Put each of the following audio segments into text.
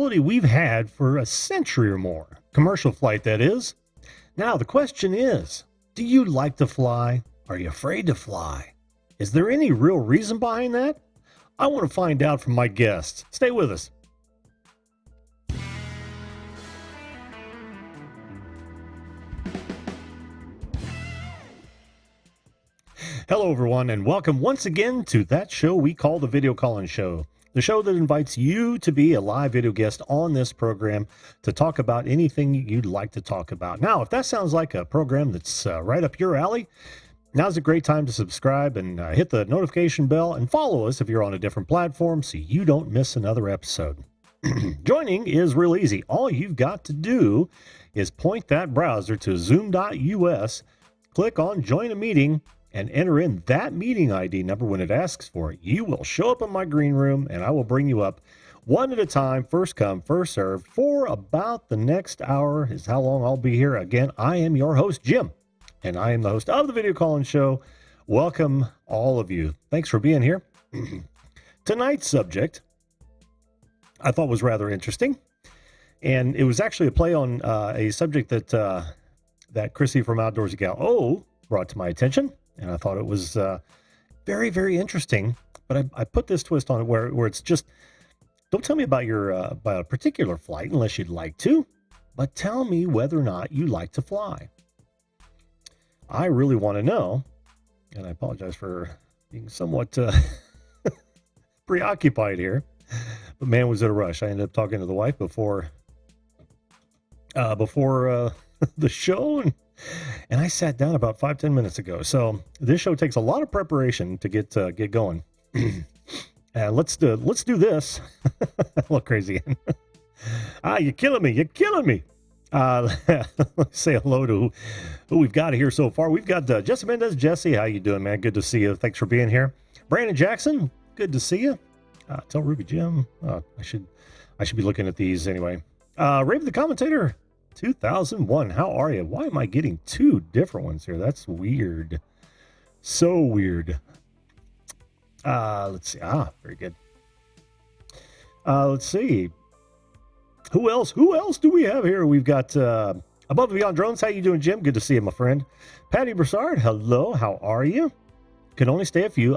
we've had for a century or more. Commercial flight, that is. Now, the question is, do you like to fly? Are you afraid to fly? Is there any real reason behind that? I want to find out from my guests. Stay with us. Hello, everyone, and welcome once again to that show we call the Video Call-In Show. The show that invites you to be a live video guest on this program to talk about anything you'd like to talk about. Now, if that sounds like a program that's right up your alley, now's a great time to subscribe and hit the notification bell and follow us if you're on a different platform so you don't miss another episode. Joining is real easy. All you've got to do is point that browser to zoom.us, click on Join a Meeting, and enter in that meeting ID number when it asks for it. You will show up in my green room, and I will bring you up one at a time, first come, first served, for about the next hour is how long I'll be here. Again, I am your host, Jim, and I am the host of the Video Call-In Show. Welcome, all of you. Thanks for being here. Tonight's subject I thought was rather interesting, and it was actually a play on a subject that Chrissy from Outdoorsy Gal O brought to my attention. And I thought it was very, very interesting. But I put this twist on it where it's just, don't tell me about about a particular flight unless you'd like to, but tell me whether or not you like to fly. I really want to know, and I apologize for being somewhat preoccupied here, but man, was it a rush. I ended up talking to the wife before the show, and I sat down about 5-10 minutes ago. So this show takes a lot of preparation to get going. Let's do this. Look crazy. You're killing me. You're killing me. Let's say hello to who we've got here so far. We've got Jesse Mendez. Jesse, how you doing, man? Good to see you. Thanks for being here. Brandon Jackson, good to see you. Tell Ruby Jim. I should be looking at these anyway. Raven the Commentator 2001. How are you? Why am I getting two different ones here? That's weird. So weird. Let's see. Very good. Let's see. Who else do we have here? We've got Above and Beyond Drones. How you doing, Jim? Good to see you, my friend. Patty Broussard. Hello. How are you? Can only stay a few.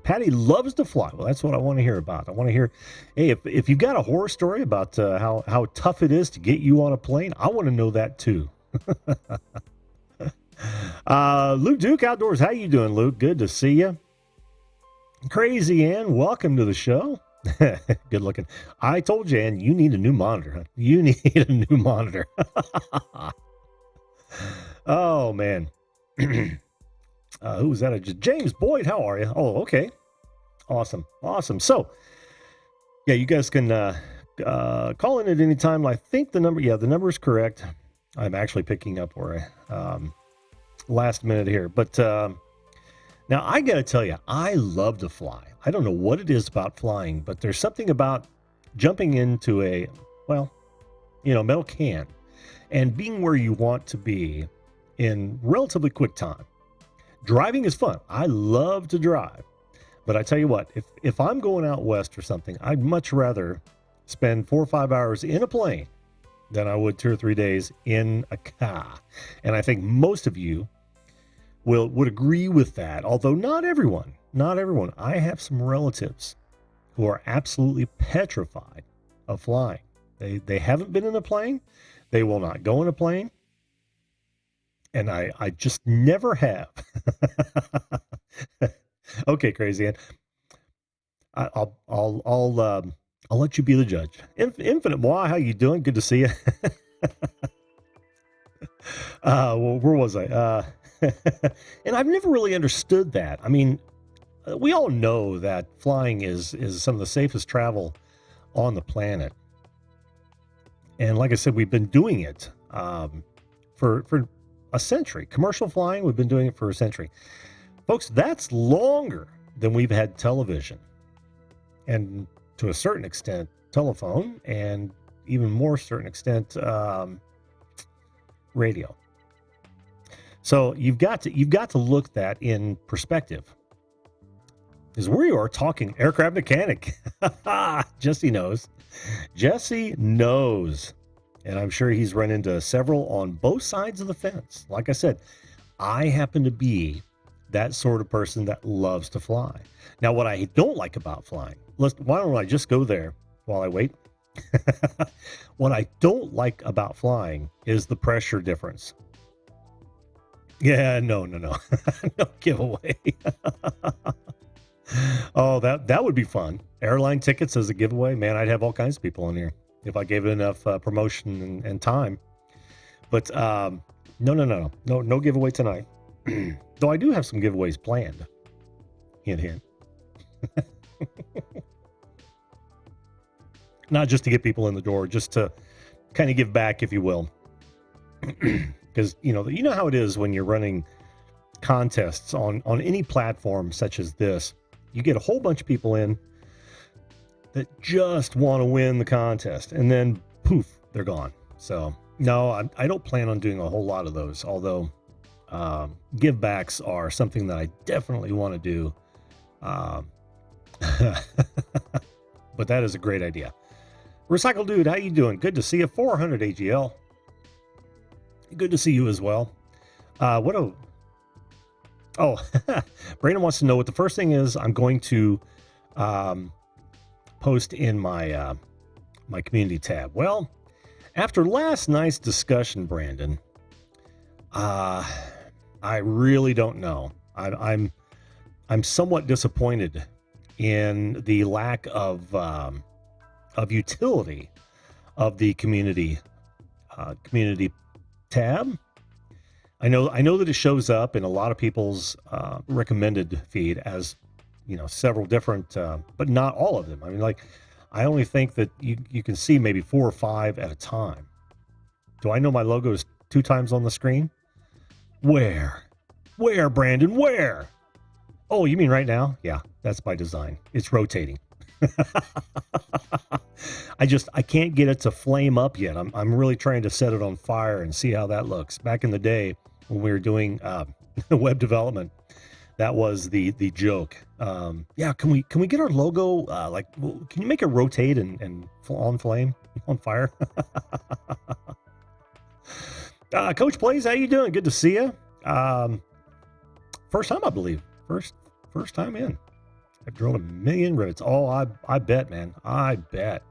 Patty loves to fly. Well, that's what I want to hear about. I want to hear, hey, if you've got a horror story about how tough it is to get you on a plane, I want to know that too. Luke Duke Outdoors, how you doing, Luke? Good to see you. Crazy Ann, welcome to the show. Good looking. I told you, Ann, you need a new monitor. You need a new monitor. Oh, man. Who was that? James Boyd, how are you? Oh, okay. Awesome. So, yeah, you guys can call in at any time. I think the number is correct. I'm actually picking up where last minute here. But now I got to tell you, I love to fly. I don't know what it is about flying, but there's something about jumping into a metal can and being where you want to be in relatively quick time. Driving is fun. I love to drive. But I tell you what, if I'm going out west or something, I'd much rather spend 4 or 5 hours in a plane than I would 2 or 3 days in a car. And I think most of you would agree with that, although not everyone. I have some relatives who are absolutely petrified of flying. They haven't been in a plane. They will not go in a plane. And I just never have. Okay, Crazy Ann. I'll let you be the judge. Infinite Moi, how you doing? Good to see you. Well, where was I? And I've never really understood that. I mean, we all know that flying is some of the safest travel on the planet. And like I said, we've been doing it for a century. Commercial flying, we've been doing it for a century. Folks, that's longer than we've had television. And to a certain extent, telephone, and even more certain extent, radio. So you've got to look that in perspective. is we are talking aircraft mechanic. Jesse knows. Jesse knows. And I'm sure he's run into several on both sides of the fence. Like I said, I happen to be that sort of person that loves to fly. Now, what I don't like about flying, why don't I just go there while I wait? What I don't like about flying is the pressure difference. Yeah, no. No giveaway. Oh, that would be fun. Airline tickets as a giveaway. Man, I'd have all kinds of people in here if I gave it enough promotion and time. But no giveaway tonight. Though I do have some giveaways planned. Hint, hint. Not just to get people in the door, just to kind of give back, if you will. Because you know how it is when you're running contests on any platform such as this. You get a whole bunch of people in that just want to win the contest, and then poof, they're gone. So no, I don't plan on doing a whole lot of those. Although give backs are something that I definitely want to do. But that is a great idea. Recycle Dude, how you doing? Good to see you. 400 AGL. Good to see you as well. Brandon wants to know what the first thing is I'm going to post in my my community tab. Well, after last night's discussion, Brandon, I really don't know. I'm somewhat disappointed in the lack of utility of the community tab. I know that it shows up in a lot of people's recommended feed as, several different, but not all of them. I mean, like, I only think that you can see maybe 4 or 5 at a time. Do I know my logo is 2 times on the screen? Where, Brandon? Where? Oh, you mean right now? Yeah, that's by design. It's rotating. I can't get it to flame up yet. I'm really trying to set it on fire and see how that looks. Back in the day when we were doing web development, that was the joke. Yeah, can we get our logo can you make it rotate and on fire? Coach Plays, how you doing? Good to see you. First time, I believe. First time in. I've drilled 1 million rivets. Oh, I bet, man. I bet.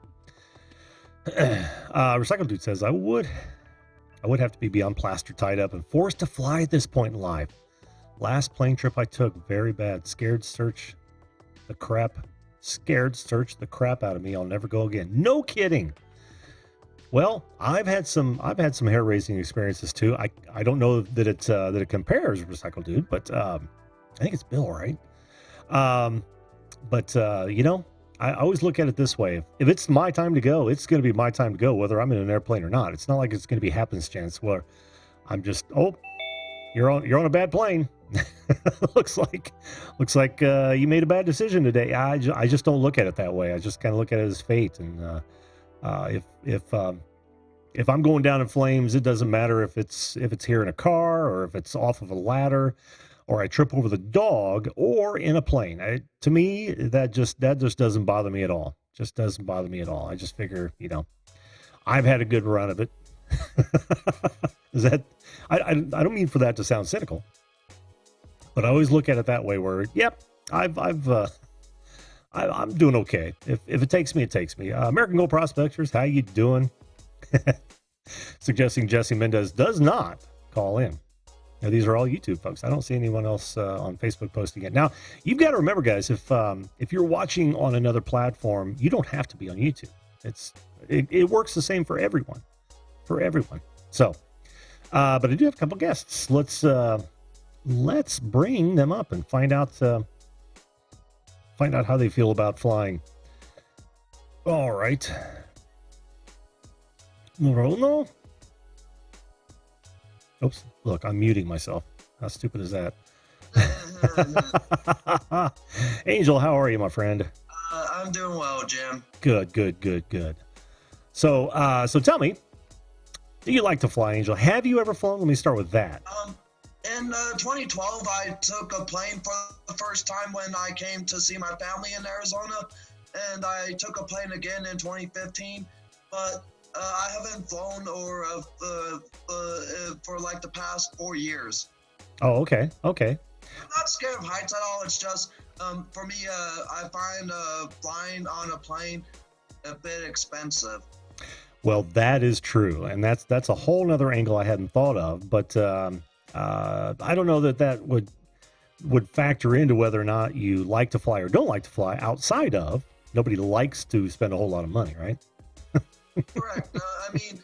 Recycle Dude says, I would have to be beyond plaster tied up and forced to fly at this point in life. Last plane trip I took, very bad. Scared search the crap out of me. I'll never go again. No kidding. Well, I've had some hair raising experiences too. I don't know that it compares, Recycle Dude, but I think it's Bill, right? But I always look at it this way. If it's my time to go, it's going to be my time to go, whether I'm in an airplane or not. It's not like it's going to be happenstance where I'm just, you're on a bad plane. looks like you made a bad decision today. I just don't look at it that way. I just kind of look at it as fate. And if I'm going down in flames, it doesn't matter if it's here in a car or if it's off of a ladder, or I trip over the dog, or in a plane. To me, that just doesn't bother me at all. Just doesn't bother me at all. I just figure, I've had a good run of it. Is that? I don't mean for that to sound cynical, but I always look at it that way. Where, yep, I'm doing okay. If it takes me, it takes me. American Gold Prospectors, how you doing? Suggesting Jesse Mendez does not call in. Now, these are all YouTube folks. I don't see anyone else on Facebook posting it. Now, you've got to remember, guys, if you're watching on another platform, you don't have to be on YouTube. It works the same for everyone. So, but I do have a couple guests. Let's bring them up and find out how they feel about flying. All right. No. Oops, look, I'm muting myself. How stupid is that? Angel, how are you, my friend? I'm doing well, Jim. Good. So tell me, do you like to fly, Angel? Have you ever flown? Let me start with that. In 2012, I took a plane for the first time when I came to see my family in Arizona, and I took a plane again in 2015. But I haven't flown for like the past 4 years. Oh, okay. Okay. I'm not scared of heights at all. It's just for me, I find flying on a plane a bit expensive. Well, that is true, and that's a whole nother angle I hadn't thought of. But I don't know that would factor into whether or not you like to fly or don't like to fly outside of. Nobody likes to spend a whole lot of money, right? Correct. I mean,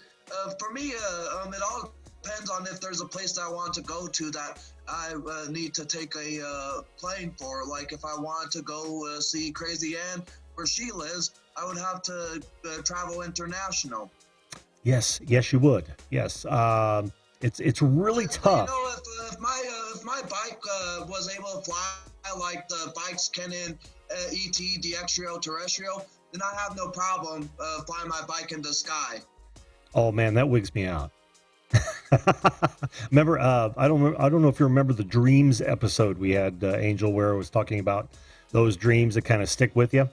for me, it all depends on if there's a place that I want to go to that I need to take a plane for. Like if I want to go see Crazy Ann where she lives, I would have to travel international. Yes, you would. Yes, it's really tough. You know, if my bike was able to fly like the bikes can in ET, the extraterrestrial, then I have no problem flying my bike in the sky. Oh man, that wigs me out. Remember, I don't know if you remember the dreams episode we had, Angel, where I was talking about those dreams that kind of stick with you.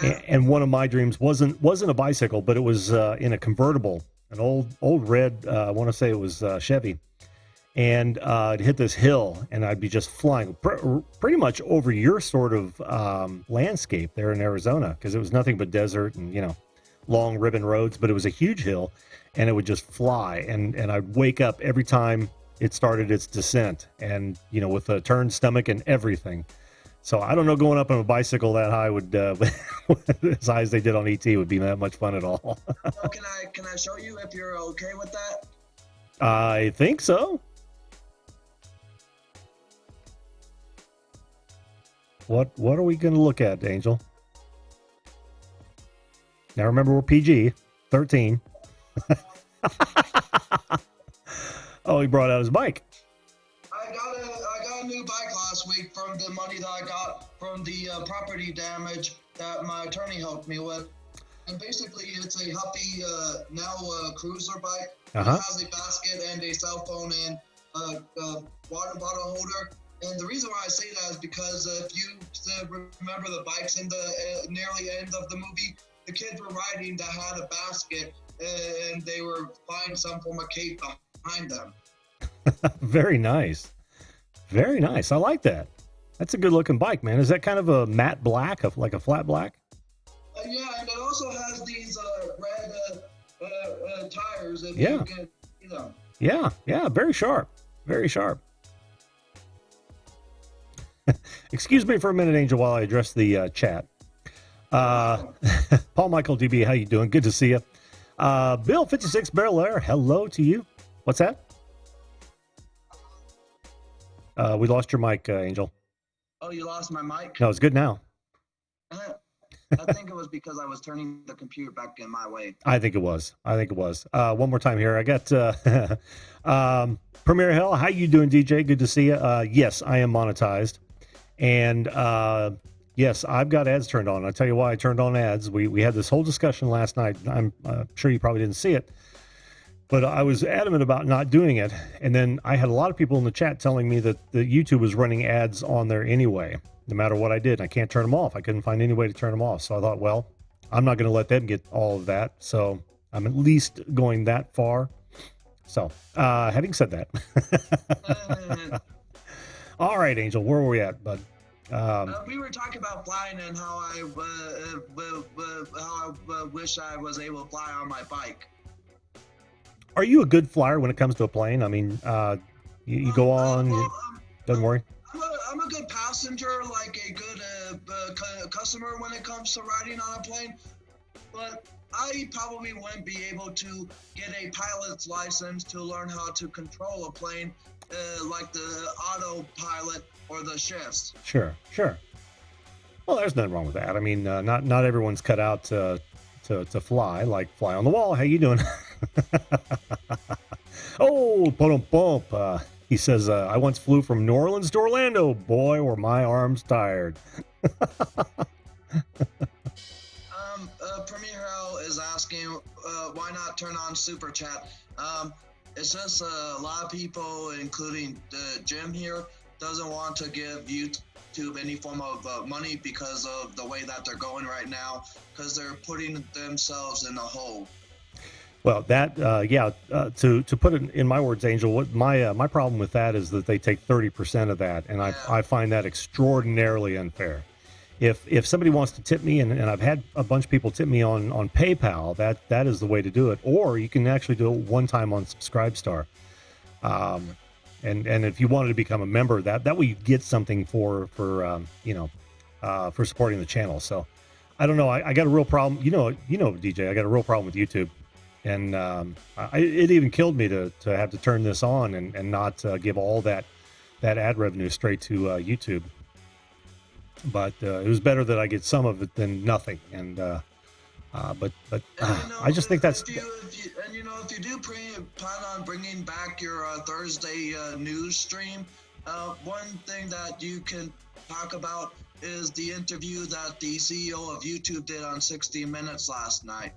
Yeah. And one of my dreams wasn't a bicycle, but it was in a convertible, an old red. I want to say it was Chevy, and I'd hit this hill, and I'd be just flying pretty much over your sort of landscape there in Arizona, because it was nothing but desert and long ribbon roads, but it was a huge hill, and it would just fly, and I'd wake up every time it started its descent, and with a turned stomach and everything. So I don't know, going up on a bicycle that high would, as high as they did on ET, would be that much fun at all. So can I show you if you're okay with that? I think so. What are we going to look at, Angel? Now remember, we're PG-13. Oh, he brought out his bike. I got a new bike last week from the money that I got from the property damage that my attorney helped me with. And basically, it's a Huffy cruiser bike. Uh-huh. It has a basket and a cell phone and a water bottle holder. And the reason why I say that is because if you remember the bikes in the nearly end of the movie, the kids were riding that had a basket and they were flying some form of cape behind them. Very nice. Very nice. I like that. That's a good looking bike, man. Is that kind of a matte black, like a flat black? Yeah, and it also has these red tires. If Yeah. You can, Yeah. Very sharp. Very sharp. Excuse me for a minute, Angel, while I address the chat. Paul Michael DB, how you doing? Good to see you. Bill 56 Barrel Air, hello to you. What's that? We lost your mic, Angel. Oh, you lost my mic? No, it's good now. I think it was because I was turning the computer back in my way. I think it was. One more time here. I got Premier Hell. How you doing, DJ? Good to see you. Yes, I am monetized. And yes, I've got ads turned on. I'll tell you why I turned on ads. We had this whole discussion last night. I'm sure you probably didn't see it. But I was adamant about not doing it. And then I had a lot of people in the chat telling me that the YouTube was running ads on there anyway, no matter what I did. I can't turn them off. I couldn't find any way to turn them off. So I thought, well, I'm not going to let them get all of that. So I'm at least going that far. So having said that. All right, Angel, where were we at, bud? We were talking about flying and how I wish I was able to fly on my bike. Are you a good flyer when it comes to a plane? I mean, you go on, don't worry. I'm a good passenger, like a good customer when it comes to riding on a plane. But I probably wouldn't be able to get a pilot's license to learn how to control a plane like the autopilot or the shifts. Sure. Well, there's nothing wrong with that. I mean, not everyone's cut out to fly, like fly on the wall. How you doing? Oh, bump. He says, I once flew from New Orleans to Orlando. Boy, were my arms tired. Premier Hero is asking, why not turn on Super Chat? It's just a lot of people, including the Jim here, doesn't want to give YouTube any form of money because of the way that they're going right now, because they're putting themselves in a hole. Well, that to put it in my words, Angel, what my problem with that is that they take 30% of that, and I find that extraordinarily unfair. If somebody wants to tip me, and I've had a bunch of people tip me on PayPal, that is the way to do it. Or you can actually do it one time on Subscribestar. And if you wanted to become a member, that way you get something for supporting the channel. So I don't know. I got a real problem. DJ, I got a real problem with YouTube. And it even killed me to have to turn this on and not give all that ad revenue straight to YouTube. But it was better that I get some of it than nothing. And I just think that's. If you do plan on bringing back your Thursday news stream, one thing that you can talk about is the interview that the CEO of YouTube did on 60 Minutes last night.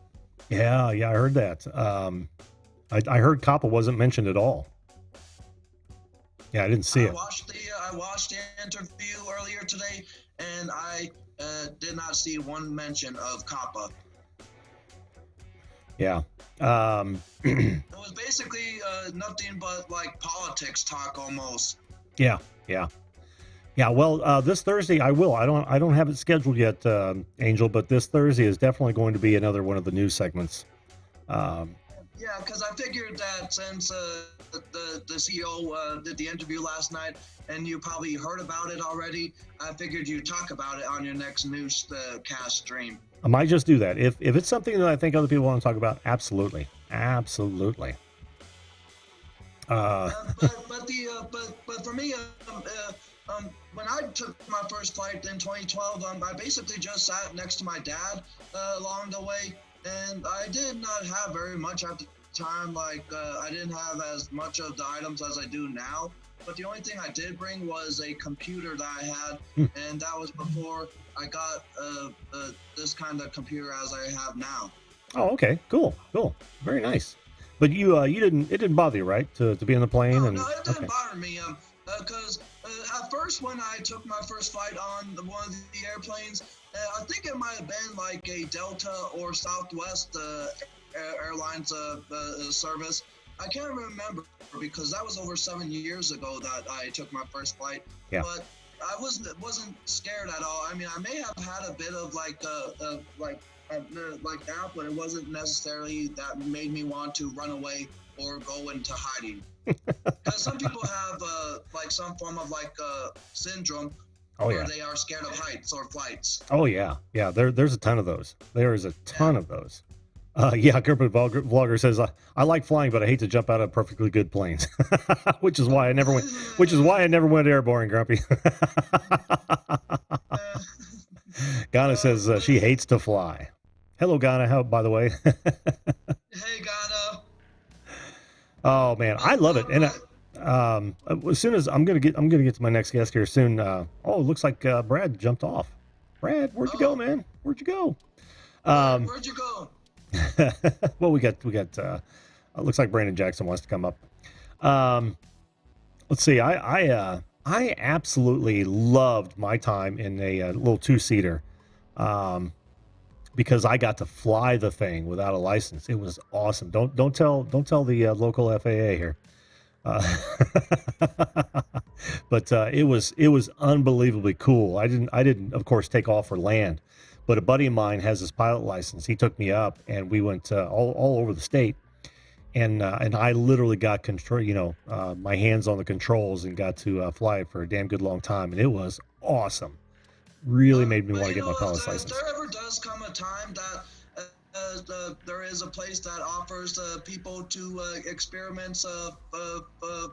Yeah, I heard that. I heard Coppa wasn't mentioned at all. Yeah, I didn't see it. I watched the interview earlier today, and I did not see one mention of Coppa. Yeah. It was basically nothing but like politics talk almost. Yeah. Well, this Thursday I will. I don't have it scheduled yet, Angel, but this Thursday is definitely going to be another one of the news segments. Yeah, because I figured that since the CEO did the interview last night, and you probably heard about it already, I figured you'd talk about it on your next news cast stream. I might just do that. If it's something that I think other people want to talk about, absolutely. But for me, when I took my first flight in 2012, I basically just sat next to my dad along the way, and I did not have very much at the time. Like I didn't have as much of the items as I do now. But the only thing I did bring was a computer that I had, and that was before I got this kind of computer as I have now. Oh, okay, cool, very nice. But you it didn't bother you, right, to be in the plane? No, it didn't bother me. Because at first, when I took my first flight on one of the airplanes, I think it might have been like a Delta or Southwest Airlines service. I can't remember because that was over 7 years ago that I took my first flight. Yeah. But I wasn't scared at all. I mean, I may have had a bit of like that, but it wasn't necessarily that made me want to run away or go into hiding. Because some people have like some form of like syndrome where they are scared of heights or flights. Oh yeah. There's a ton of those. There is a ton of those. Gerber Vlogger says I like flying, but I hate to jump out of perfectly good planes, which is why I never went airborne, Grumpy. Ghana says she hates to fly. Hello, Ghana. How, by the way? Hey, Ghana. Oh man, I love it. And as soon as I'm gonna get to my next guest here soon. It looks like Brad jumped off. Brad, where'd you go, man? Where'd you go? Where'd you go? Well, we got. Looks like Brandon Jackson wants to come up. Let's see. I absolutely loved my time in a little two-seater, because I got to fly the thing without a license. It was awesome. Don't tell the local FAA here. But it was unbelievably cool. I didn't of course take off or land. But a buddy of mine has his pilot license. He took me up, and we went all over the state, and I literally got control, my hands on the controls, and got to fly it for a damn good long time, and it was awesome. Really made me want to get my pilot's license. If there ever does come a time that there is a place that offers people to experiments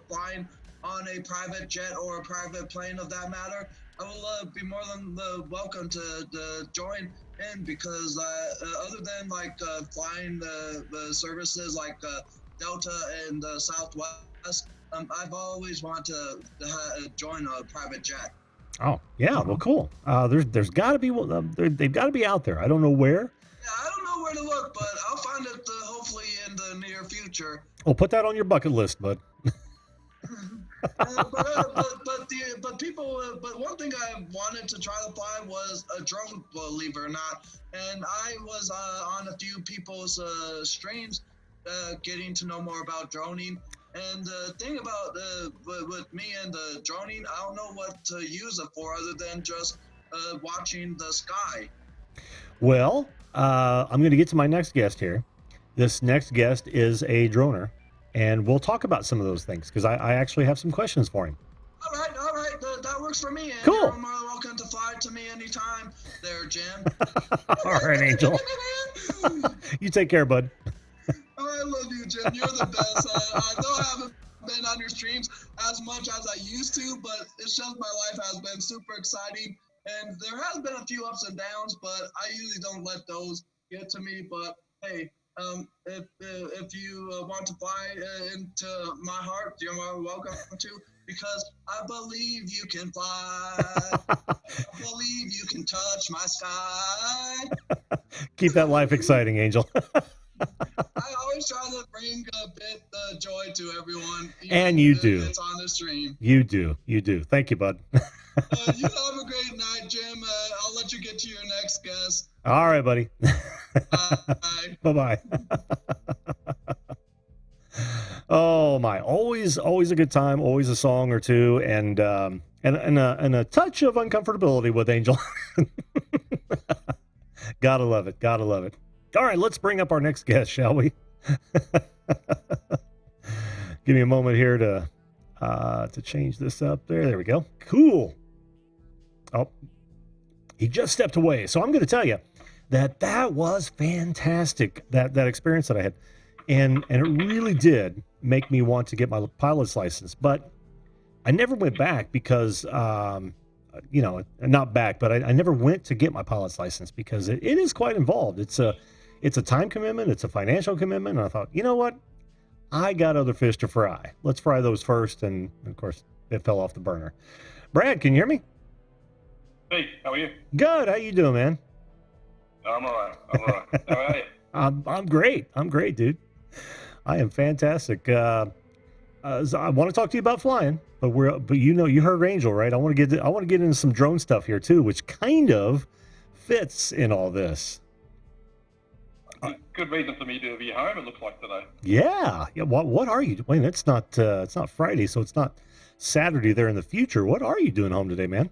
flying on a private jet or a private plane of that matter, I will be more than welcome to join in, because other than like flying the services like Delta and Southwest, I've always wanted to join a private jet. Oh yeah, well cool. There's got to be they've got to be out there. I don't know where. Yeah, I don't know where to look, but I'll find it hopefully in the the near future. Well, put that on your bucket list, bud. But one thing I wanted to try to fly was a drone, believe it or not. And I was on a few people's streams, getting to know more about droning. And the thing about with me and the droning, I don't know what to use it for other than just watching the sky. Well, I'm going to get to my next guest here. This next guest is a droner, and we'll talk about some of those things because I actually have some questions for him. All right, that works for me. And cool. You're more welcome to fly to me anytime there, Jim. All right, Angel. You take care, bud. I love you, Jim. You're the best. I know I haven't been on your streams as much as I used to, but it's just my life has been super exciting. And there has been a few ups and downs, but I usually don't let those get to me. But hey, if you want to fly into my heart, you're more welcome to, because I believe you can fly. I believe you can touch my sky. Keep that life exciting, Angel. I always try to bring a bit of joy to everyone. And you do. It's on the stream. You do. Thank you, bud. You have a great night, Jim. I'll let you get to your next guest. All right, buddy. Bye. Bye-bye. Oh my! Always a good time. Always a song or two, and a touch of uncomfortability with Angel. Gotta love it. All right, let's bring up our next guest, shall we? Give me a moment here to change this up. There we go. Cool. Oh, he just stepped away. So I'm going to tell you that was fantastic. That experience that I had, and it really did make me want to get my pilot's license. But I never went back because, not back, but I never went to get my pilot's license because it is quite involved. It's a time commitment. It's a financial commitment. And I thought, you know what? I got other fish to fry. Let's fry those first. And of course, it fell off the burner. Brad, can you hear me? Hey, how are you? Good. How you doing, man? I'm all right. How are you? I'm great, dude. I am fantastic. I want to talk to you about flying, but you heard Angel, right? I want to get into some drone stuff here too, which kind of fits in all this. Good reason for me to be home, it looks like today. Yeah. What are you doing? It's not Friday, so it's not Saturday there in the future. What are you doing home today, man?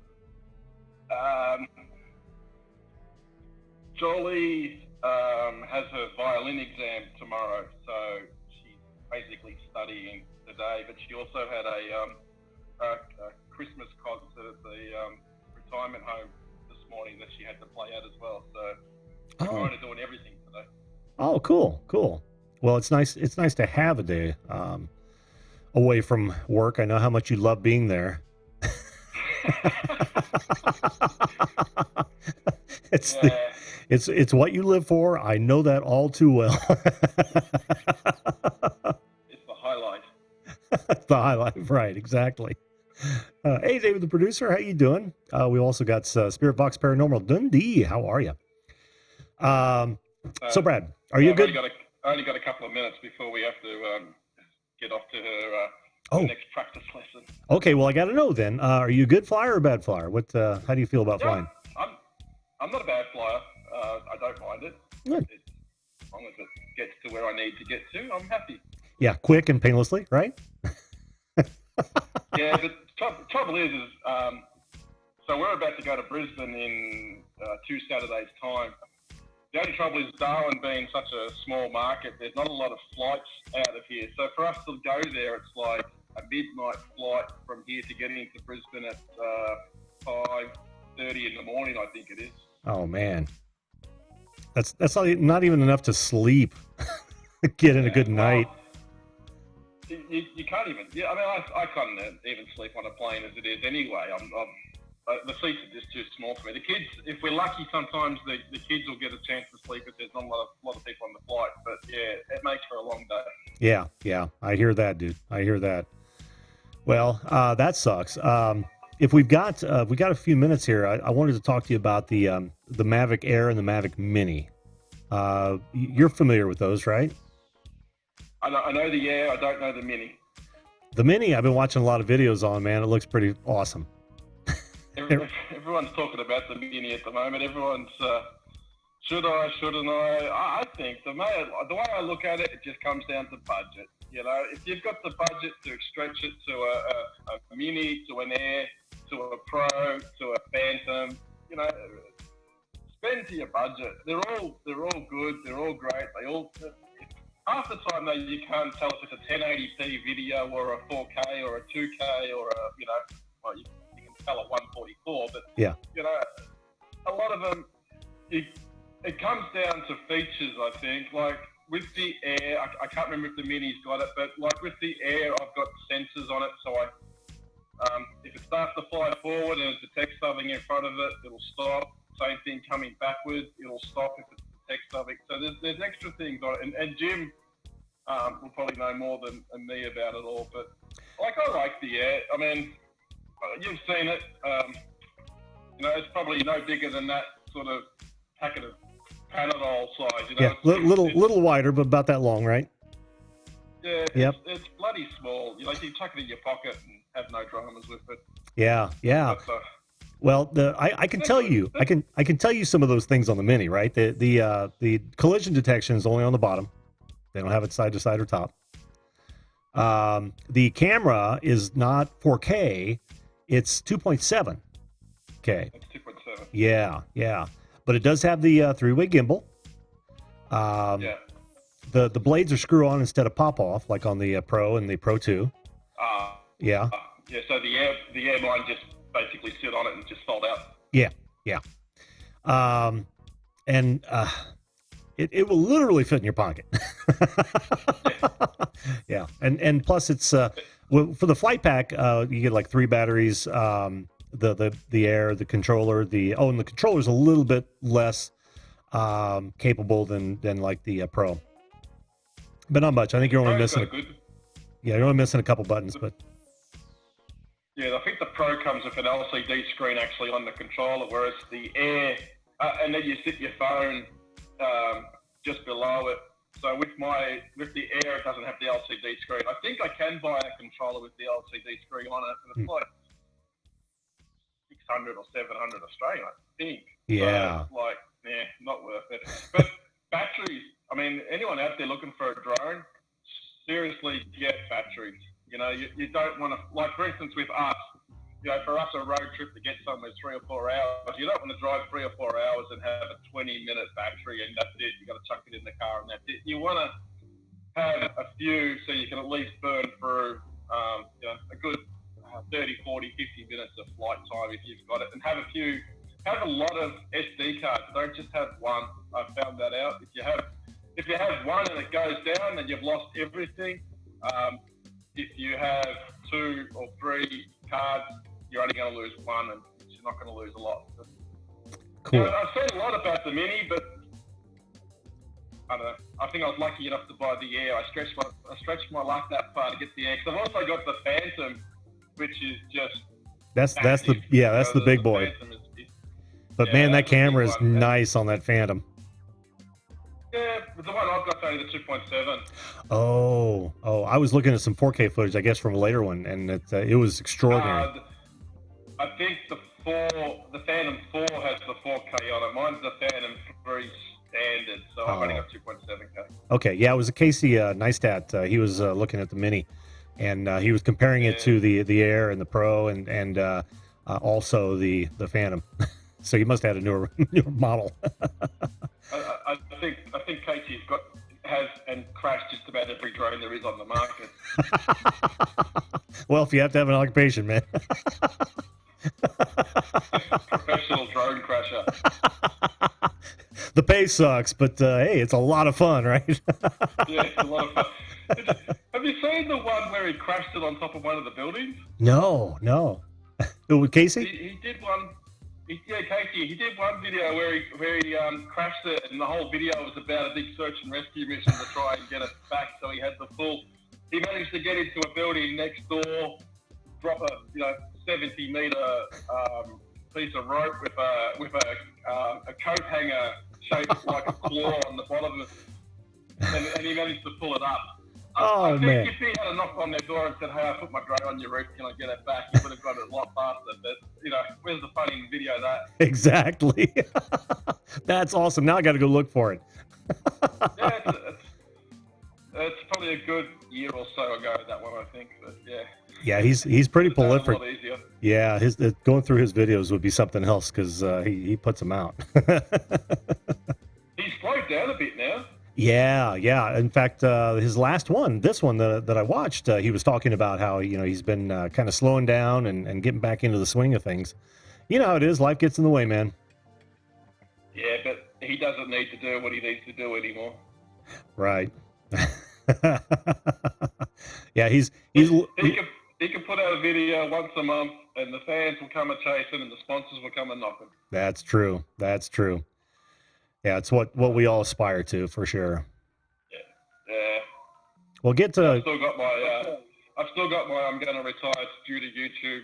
Jolie has her violin exam tomorrow, so she's basically studying today. But she also had a Christmas concert at the retirement home this morning that she had to play at as well. So we're kind of doing everything today. Oh, cool. Well, it's nice to have a day away from work. I know how much you love being there. It's what you live for. I know that all too well. It's the highlight. The highlight, right? Exactly. Hey, David, the producer, how you doing? We also got Spirit Box Paranormal Dundee. How are you? So, Brad, are you good? I only got a couple of minutes before we have to get off to her next practice lesson. Okay, well, I got to know then. Are you a good flyer or a bad flyer? How do you feel about flying? I'm not a bad flyer. I don't mind it. Good. As long as it gets to where I need to get to, I'm happy. Yeah, quick and painlessly, right? Yeah, the trouble is so we're about to go to Brisbane in 2 Saturdays' time. The only trouble is Darwin being such a small market, there's not a lot of flights out of here. So for us to go there, it's like a midnight flight from here to getting into Brisbane at 5:30 in the morning, I think it is. Oh, man. That's not even enough to sleep. Get in a good night. You can't even. Yeah, I mean, I can't even sleep on a plane as it is anyway. The seats are just too small for me. The kids, if we're lucky, sometimes the kids will get a chance to sleep if there's not a lot of people on the flight. But yeah, it makes for a long day. Yeah. I hear that, dude. I hear that. Well, that sucks. If we got a few minutes here, I wanted to talk to you about the Mavic Air and the Mavic Mini. You're familiar with those, right? I know the Air. I don't know the Mini. The Mini, I've been watching a lot of videos on, man. It looks pretty awesome. Everyone's talking about the Mini at the moment. Everyone's should I, shouldn't I? I think the way I look at it, it just comes down to budget. You know, if you've got the budget to stretch it to a Mini, to an Air, to a Pro, to a Phantom, you know, spend to your budget. They're all good. They're all great. Half the time though, you can't tell if it's a 1080p video or a 4K or a 2K or well, you can tell a 144, but yeah, you know, a lot of them, it comes down to features, I think. Like with the Air, I can't remember if the Mini's got it, but like with the Air, I've got sensors on it, so if it starts to fly forward and it detects something in front of it, it'll stop. Same thing coming backwards, it'll stop if it detects something. So there's extra things on it, and Jim will probably know more than me about it all. But I like the Air. I mean, you've seen it. You know, it's probably no bigger than that sort of packet of Panadol size. You know, yeah, little wider, but about that long, right? Yeah. Yep. It's bloody small. You chuck it in your pocket and have no dramas with it. Yeah. But, well, I can tell you, I can tell you some of those things on the Mini, right? The collision detection is only on the bottom. They don't have it side to side or top. The camera is not 4K; it's 2.7K. It's 2.7. Yeah. But it does have the three-way gimbal. Yeah. The blades are screw on instead of pop off, like on the Pro and the Pro 2. Yeah. Yeah. So the air line just basically sit on it and just fold out. Yeah. And it will literally fit in your pocket. Yeah. And plus it's for the flight pack, you get like 3 batteries, the Air, the controller, and the controller's a little bit less capable than like the Pro. But not much. I think you're only missing you're only missing a couple buttons, but yeah, I think the Pro comes with an LCD screen actually on the controller, whereas the Air, and then you sit your phone just below it. So with the Air, it doesn't have the LCD screen. I think I can buy a controller with the LCD screen on it, and it's like 600 or 700 Australian, I think. Yeah. So, not worth it. But batteries, I mean, anyone out there looking for a drone, seriously get batteries. You know, you don't want to, like for instance with us, you know, for us a road trip to get somewhere 3 or 4 hours, you don't want to drive 3 or 4 hours and have a 20-minute battery and that's it. You got to chuck it in the car and that's it. You want to have a few so you can at least burn through, you know, a good 30, 40, 50 minutes of flight time if you've got it, and have a lot of SD cards. Don't just have one. I found that out. If you have one and it goes down, then you've lost everything. If you have 2 or 3 cards, you're only going to lose one, and you're not going to lose a lot. But, cool. You know, I've said a lot about the Mini, but I don't know. I think I was lucky enough to buy the Air. I stretched my luck that far to get the Air. Because I've also got the Phantom, which is just that's the big boy. But man, that camera is nice on that Phantom. Yeah, but the one I've got is only the 2.7. Oh, I was looking at some 4K footage, I guess, from a later one, and it was extraordinary. I think the Phantom 4 has the 4K on it. Mine's the Phantom 3 standard, so I've only got 2.7K. Okay, yeah, it was a Casey Neistat. He was looking at the Mini, and he was comparing it to the Air and the Pro, and also the Phantom. So you must have had a newer model. I think Casey's has crashed just about every drone there is on the market. Well, if you have to have an occupation, man. Professional drone crasher. The pay sucks, but hey, it's a lot of fun, right? Yeah, it's a lot of fun. Have you seen the one where he crashed it on top of one of the buildings? No. With Casey? He did one. Casey, he did one video where he crashed it, and the whole video was about a big search and rescue mission to try and get it back. So he he managed to get into a building next door, drop a 70-meter piece of rope with a coat hanger shaped like a claw on the bottom of it, and he managed to pull it up. Oh, I think man. if he had knocked on their door and said, "Hey, I put my drone on your roof, can I get it back?" he would have got it a lot faster. But where's the fun in the video of that? Exactly. That's awesome. Now I got to go look for it. Yeah, it's probably a good year or so ago, that one, I think. But yeah. Yeah, he's pretty prolific. A lot easier. Yeah, going through his videos would be something else because he puts them out. He's slowed down a bit now. Yeah. In fact, his last one, this one that I watched, he was talking about how he's been kind of slowing down and getting back into the swing of things. You know how it is. Life gets in the way, man. Yeah, but he doesn't need to do what he needs to do anymore. Right. Yeah, he can put out a video once a month, and the fans will come and chase him, and the sponsors will come and knock him. That's true. Yeah, it's what we all aspire to, for sure. Yeah. Well, get to. I've still got my I'm going to retire due to YouTube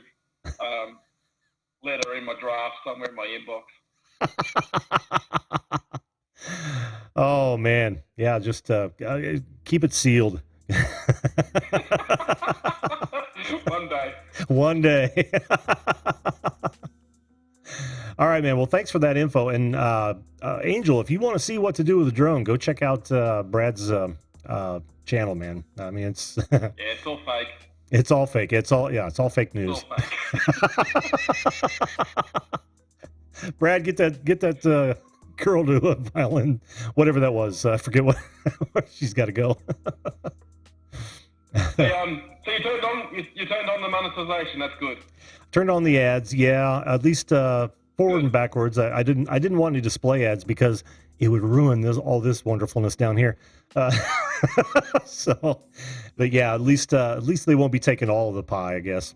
letter in my draft somewhere in my inbox. Oh man, yeah, just keep it sealed. One day. All right, man. Well, thanks for that info. And Angel, if you want to see what to do with a drone, go check out Brad's channel, man. I mean, it's yeah, it's all fake. It's all fake. It's all fake news. It's all fake. Brad, get that girl to a violin, whatever that was. I forget what she's got to go. Hey, so you turned on the monetization. That's good. Turned on the ads, yeah. At least forward and backwards. I didn't want any display ads because it would ruin all this wonderfulness down here. So, but yeah, at least they won't be taking all of the pie, I guess.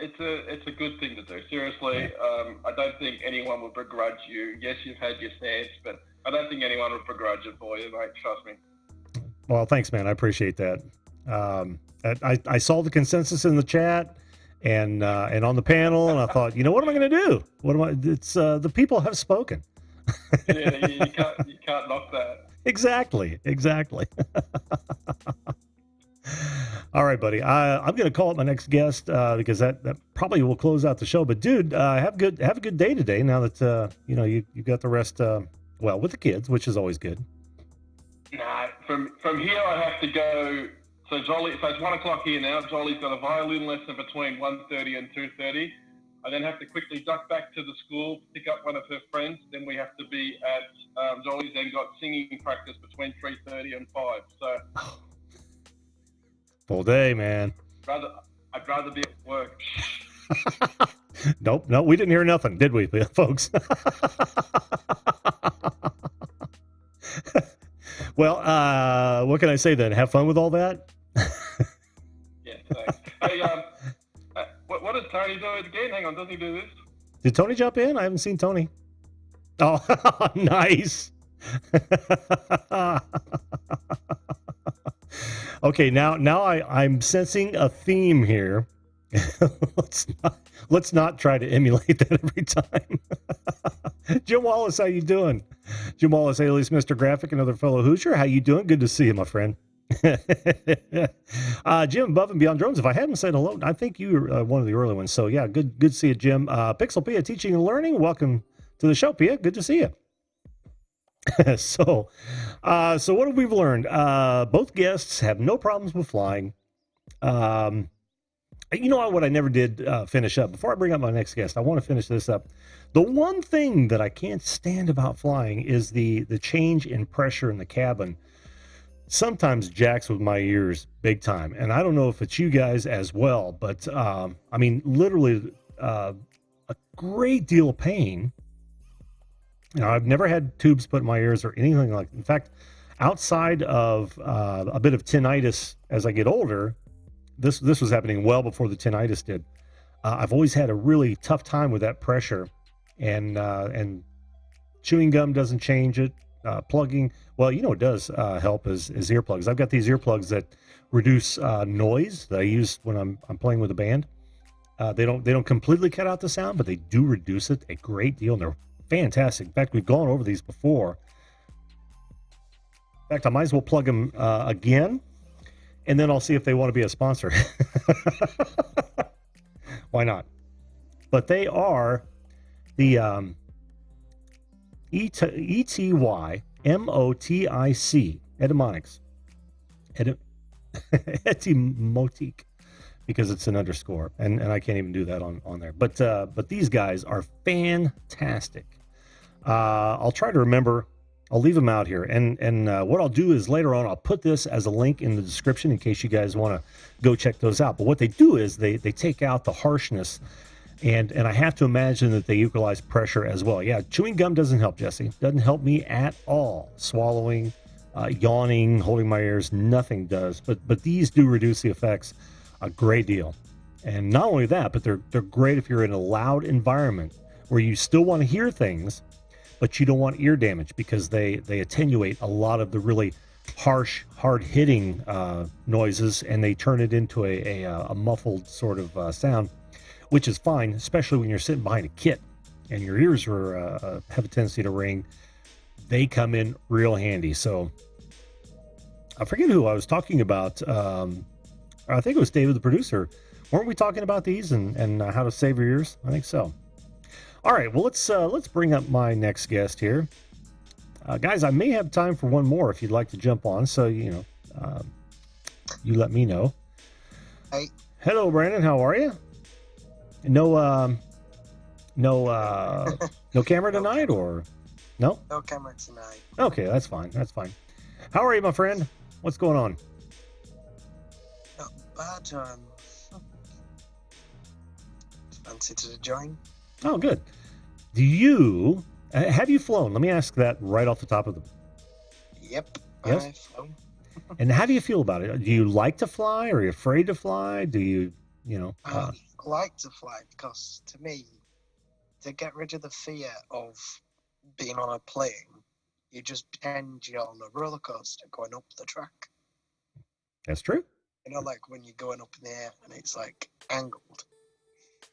It's a good thing to do. Seriously, I don't think anyone would begrudge you. Yes, you've had your stance, but I don't think anyone would begrudge it for you, mate. Trust me. Well, thanks, man. I appreciate that. I saw the consensus in the chat and on the panel, and I thought, what am I going to do? It's the people have spoken. Yeah, you can't knock that. Exactly. All right, buddy. I'm going to call up my next guest because that probably will close out the show. But dude, have a good day today. Now that you've got the rest with the kids, which is always good. Nah, from here I have to go. So it's 1:00 here now. Jolly's got a violin lesson between 1:30 and 2:30. I then have to quickly duck back to the school, pick up one of her friends. Then we have to be at Jolly's. Then got singing practice between 3:30 and 5. So full day, man. I'd rather be at work. Nope, we didn't hear nothing, did we, folks? Well, what can I say then? Have fun with all that. Yeah, thanks. Hey, what does Tony do again? Hang on, doesn't he do this? Did Tony jump in? I haven't seen Tony. Oh, nice. Okay, now I'm sensing a theme here. Let's not try to emulate that every time. Jim Wallace, how you doing? Jim Wallace, alias Mr. Graphic, another fellow Hoosier. How you doing? Good to see you, my friend. Jim, above and beyond drones. If I hadn't said hello, I think you were one of the early ones. So yeah, good to see you, Jim. Pixel Pia, teaching and learning. Welcome to the show, Pia. Good to see you. So what have we learned? Both guests have no problems with flying. What I never did finish up. Before I bring up my next guest, I want to finish this up. The one thing that I can't stand about flying is the change in pressure in the cabin. Sometimes jacks with my ears big time. And I don't know if it's you guys as well, but literally a great deal of pain. I've never had tubes put in my ears or anything like that. In fact, outside of a bit of tinnitus as I get older, this was happening well before the tinnitus did. I've always had a really tough time with that pressure, and chewing gum doesn't change it. Plugging, well, it does help is earplugs. I've got these earplugs that reduce noise that I use when I'm playing with a band. They don't completely cut out the sound, but they do reduce it a great deal, and they're fantastic. In fact, we've gone over these before. In fact, I might as well plug them again, and then I'll see if they want to be a sponsor. Why not? But they are the ETYMOTIC, etymonics. Etymotic, because it's an underscore, and I can't even do that on there. But these guys are fantastic. I'll try to remember. I'll leave them out here, and what I'll do is later on I'll put this as a link in the description in case you guys want to go check those out. But what they do is they take out the harshness, and I have to imagine that they equalize pressure as well. Yeah, chewing gum doesn't help, Jesse. Doesn't help me at all. Swallowing, yawning, holding my ears, nothing does. But these do reduce the effects a great deal. And not only that, but they're great if you're in a loud environment where you still want to hear things, but you don't want ear damage, because they attenuate a lot of the really harsh, hard-hitting noises, and they turn it into a muffled sort of sound, which is fine, especially when you're sitting behind a kit and your ears have a tendency to ring. They come in real handy. So I forget who I was talking about. I think it was David, the producer. Weren't we talking about these and how to save your ears? I think so. All right, well, let's bring up my next guest here. Guys, I may have time for one more if you'd like to jump on. So, you let me know. Hey. Hello, Brandon. How are you? No camera tonight, or no? No camera tonight. Okay, that's fine. That's fine. How are you, my friend? What's going on? Not bad. Fancy to join? Oh, good. Do you have you flown? Let me ask that right off the top of the. Yep. Yes? I've flown. And how do you feel about it? Do you like to fly? Or are you afraid to fly? Do you, I like to fly because, to me, to get rid of the fear of being on a plane, you just pretend you're on a roller coaster going up the track. That's true. Like when you're going up in the air and it's like angled.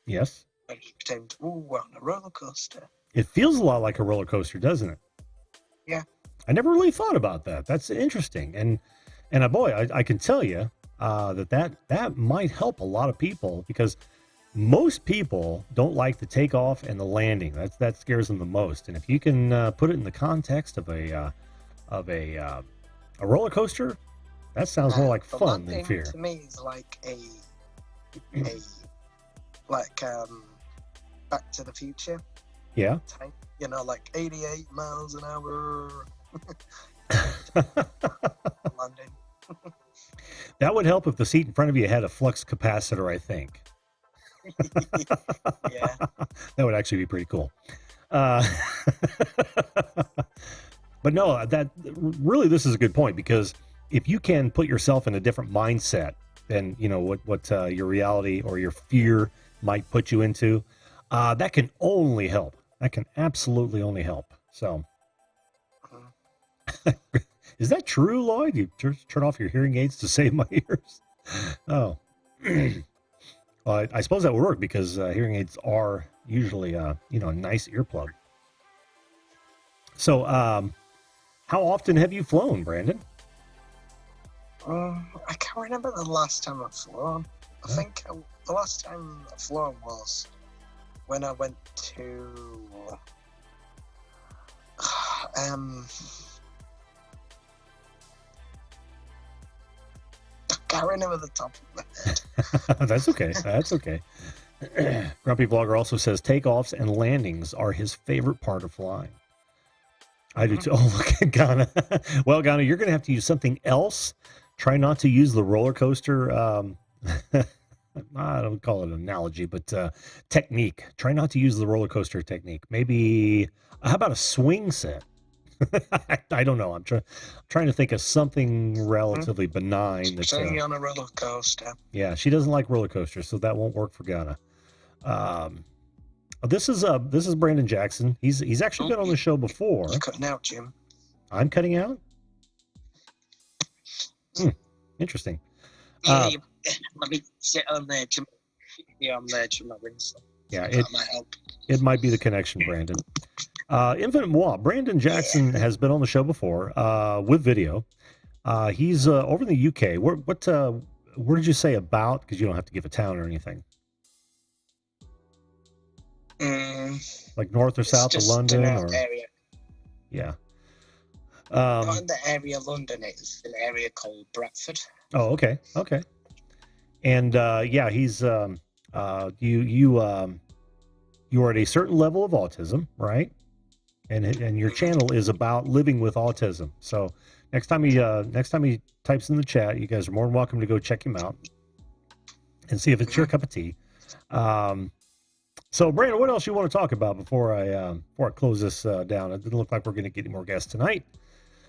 Yes. I just pretend, we're on a roller coaster. It feels a lot like a roller coaster, doesn't it? Yeah. I never really thought about that. That's interesting. And boy, I can tell you that might help a lot of people, because most people don't like the takeoff and the landing. That scares them the most. And if you can put it in the context of a roller coaster, that sounds more like fun than fear. To me, is like a Back to the Future. Yeah. Type, like 88 miles an hour. Landing. That would help if the seat in front of you had a flux capacitor, I think. Yeah. That would actually be pretty cool. But no, this is a good point, because if you can put yourself in a different mindset than, what your reality or your fear might put you into, that can only help. That can absolutely only help. So, is that true, Lloyd? You turn off your hearing aids to save my ears? Oh, well, I suppose that would work, because hearing aids are usually, a nice earplug. So, how often have you flown, Brandon? I can't remember the last time I've flown. I think the last time I've flown was when I went to I can't remember the top of my head. That's okay. That's okay. Grumpy Vlogger also says takeoffs and landings are his favorite part of flying. I do too. Oh, look at Ghana. Well, Ghana, you're going to have to use something else. Try not to use the roller coaster. I don't call it an analogy, but technique. Try not to use the roller coaster technique. Maybe, how about a swing set? I don't know. I'm trying to think of something relatively benign. That's on a roller coaster. Yeah, she doesn't like roller coasters, so that won't work for Ghana. This is Brandon Jackson. He's actually been on the show before. You're cutting out, Jim. I'm cutting out? Interesting. Yeah, let me sit on there, Jim. Yeah, I'm there, Jim. Yeah, that might help. It might be the connection, Brandon. Infinite Moi. Brandon Jackson has been on the show before with video. He's over in the UK. Where did you say about? Because you don't have to give a town or anything. Like north or south of London, or area. Yeah. Not in the area of London. It's an area called Bradford. Oh, okay, okay. And yeah, he's you are at a certain level of autism, right? And your channel is about living with autism. So next time he types in the chat, you guys are more than welcome to go check him out and see if it's your cup of tea. So Brandon, what else you want to talk about before I close this down? It doesn't look like we're going to get any more guests tonight.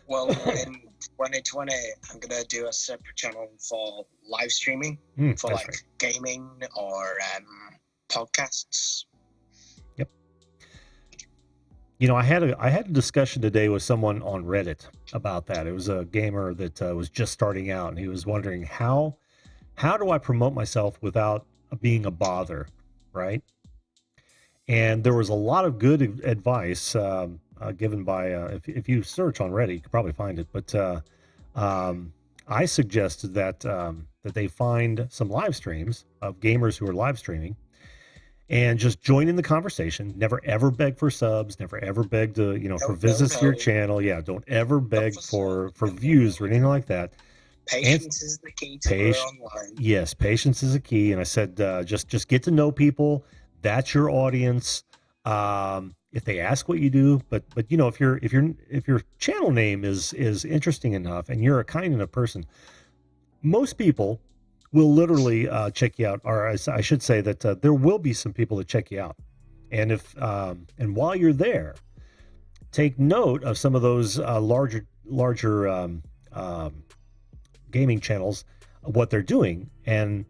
Well, in 2020, I'm going to do a separate channel for live streaming for like gaming or podcasts. Yep. You know, I had a discussion today with someone on Reddit about that. It was a gamer that was just starting out, and he was wondering how do I promote myself without being a bother, right? And there was a lot of good advice given by, if you search on Reddit, you could probably find it. But I suggested that they find some live streams of gamers who are live streaming and just join in the conversation. Never, ever beg for subs. Never, ever beg to, for visits to your channel. Yeah, don't ever beg for views or anything like that. Patience is the key to online. Yes, patience is a key. And I said, just get to know people. That's your audience. If they ask what you do, but if your channel name is interesting enough and you're a kind enough person, most people will literally check you out. Or I should say that there will be some people that check you out. And and while you're there, take note of some of those larger gaming channels, what they're doing, and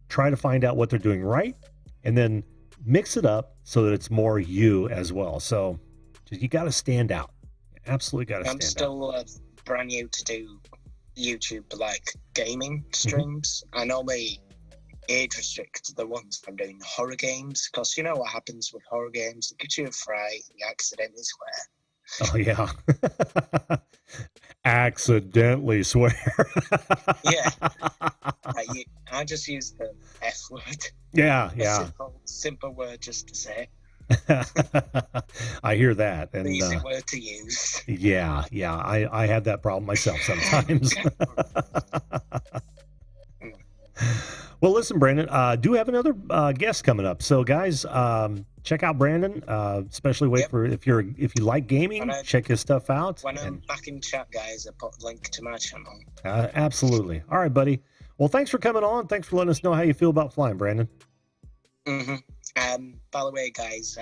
try to find out what they're doing right, and then mix it up so that it's more you as well. So you got to stand out. Absolutely got to stand out. I'm still brand new to do YouTube like gaming streams. I normally age restrict the ones I'm doing horror games, because you know what happens with horror games. It gets you a fright and you accidentally swear. Oh yeah. Accidentally swear. Yeah. I just use the F word. Yeah. Simple word just to say. I hear that. And easy word to use. Yeah. I have that problem myself sometimes. Well, listen, Brandon, do have another guest coming up. So guys, check out Brandon, especially for if you like gaming, check his stuff out. When I'm back in chat, guys, I put a link to my channel. Absolutely. All right, buddy. Well, thanks for coming on. Thanks for letting us know how you feel about flying, Brandon. By the way, guys,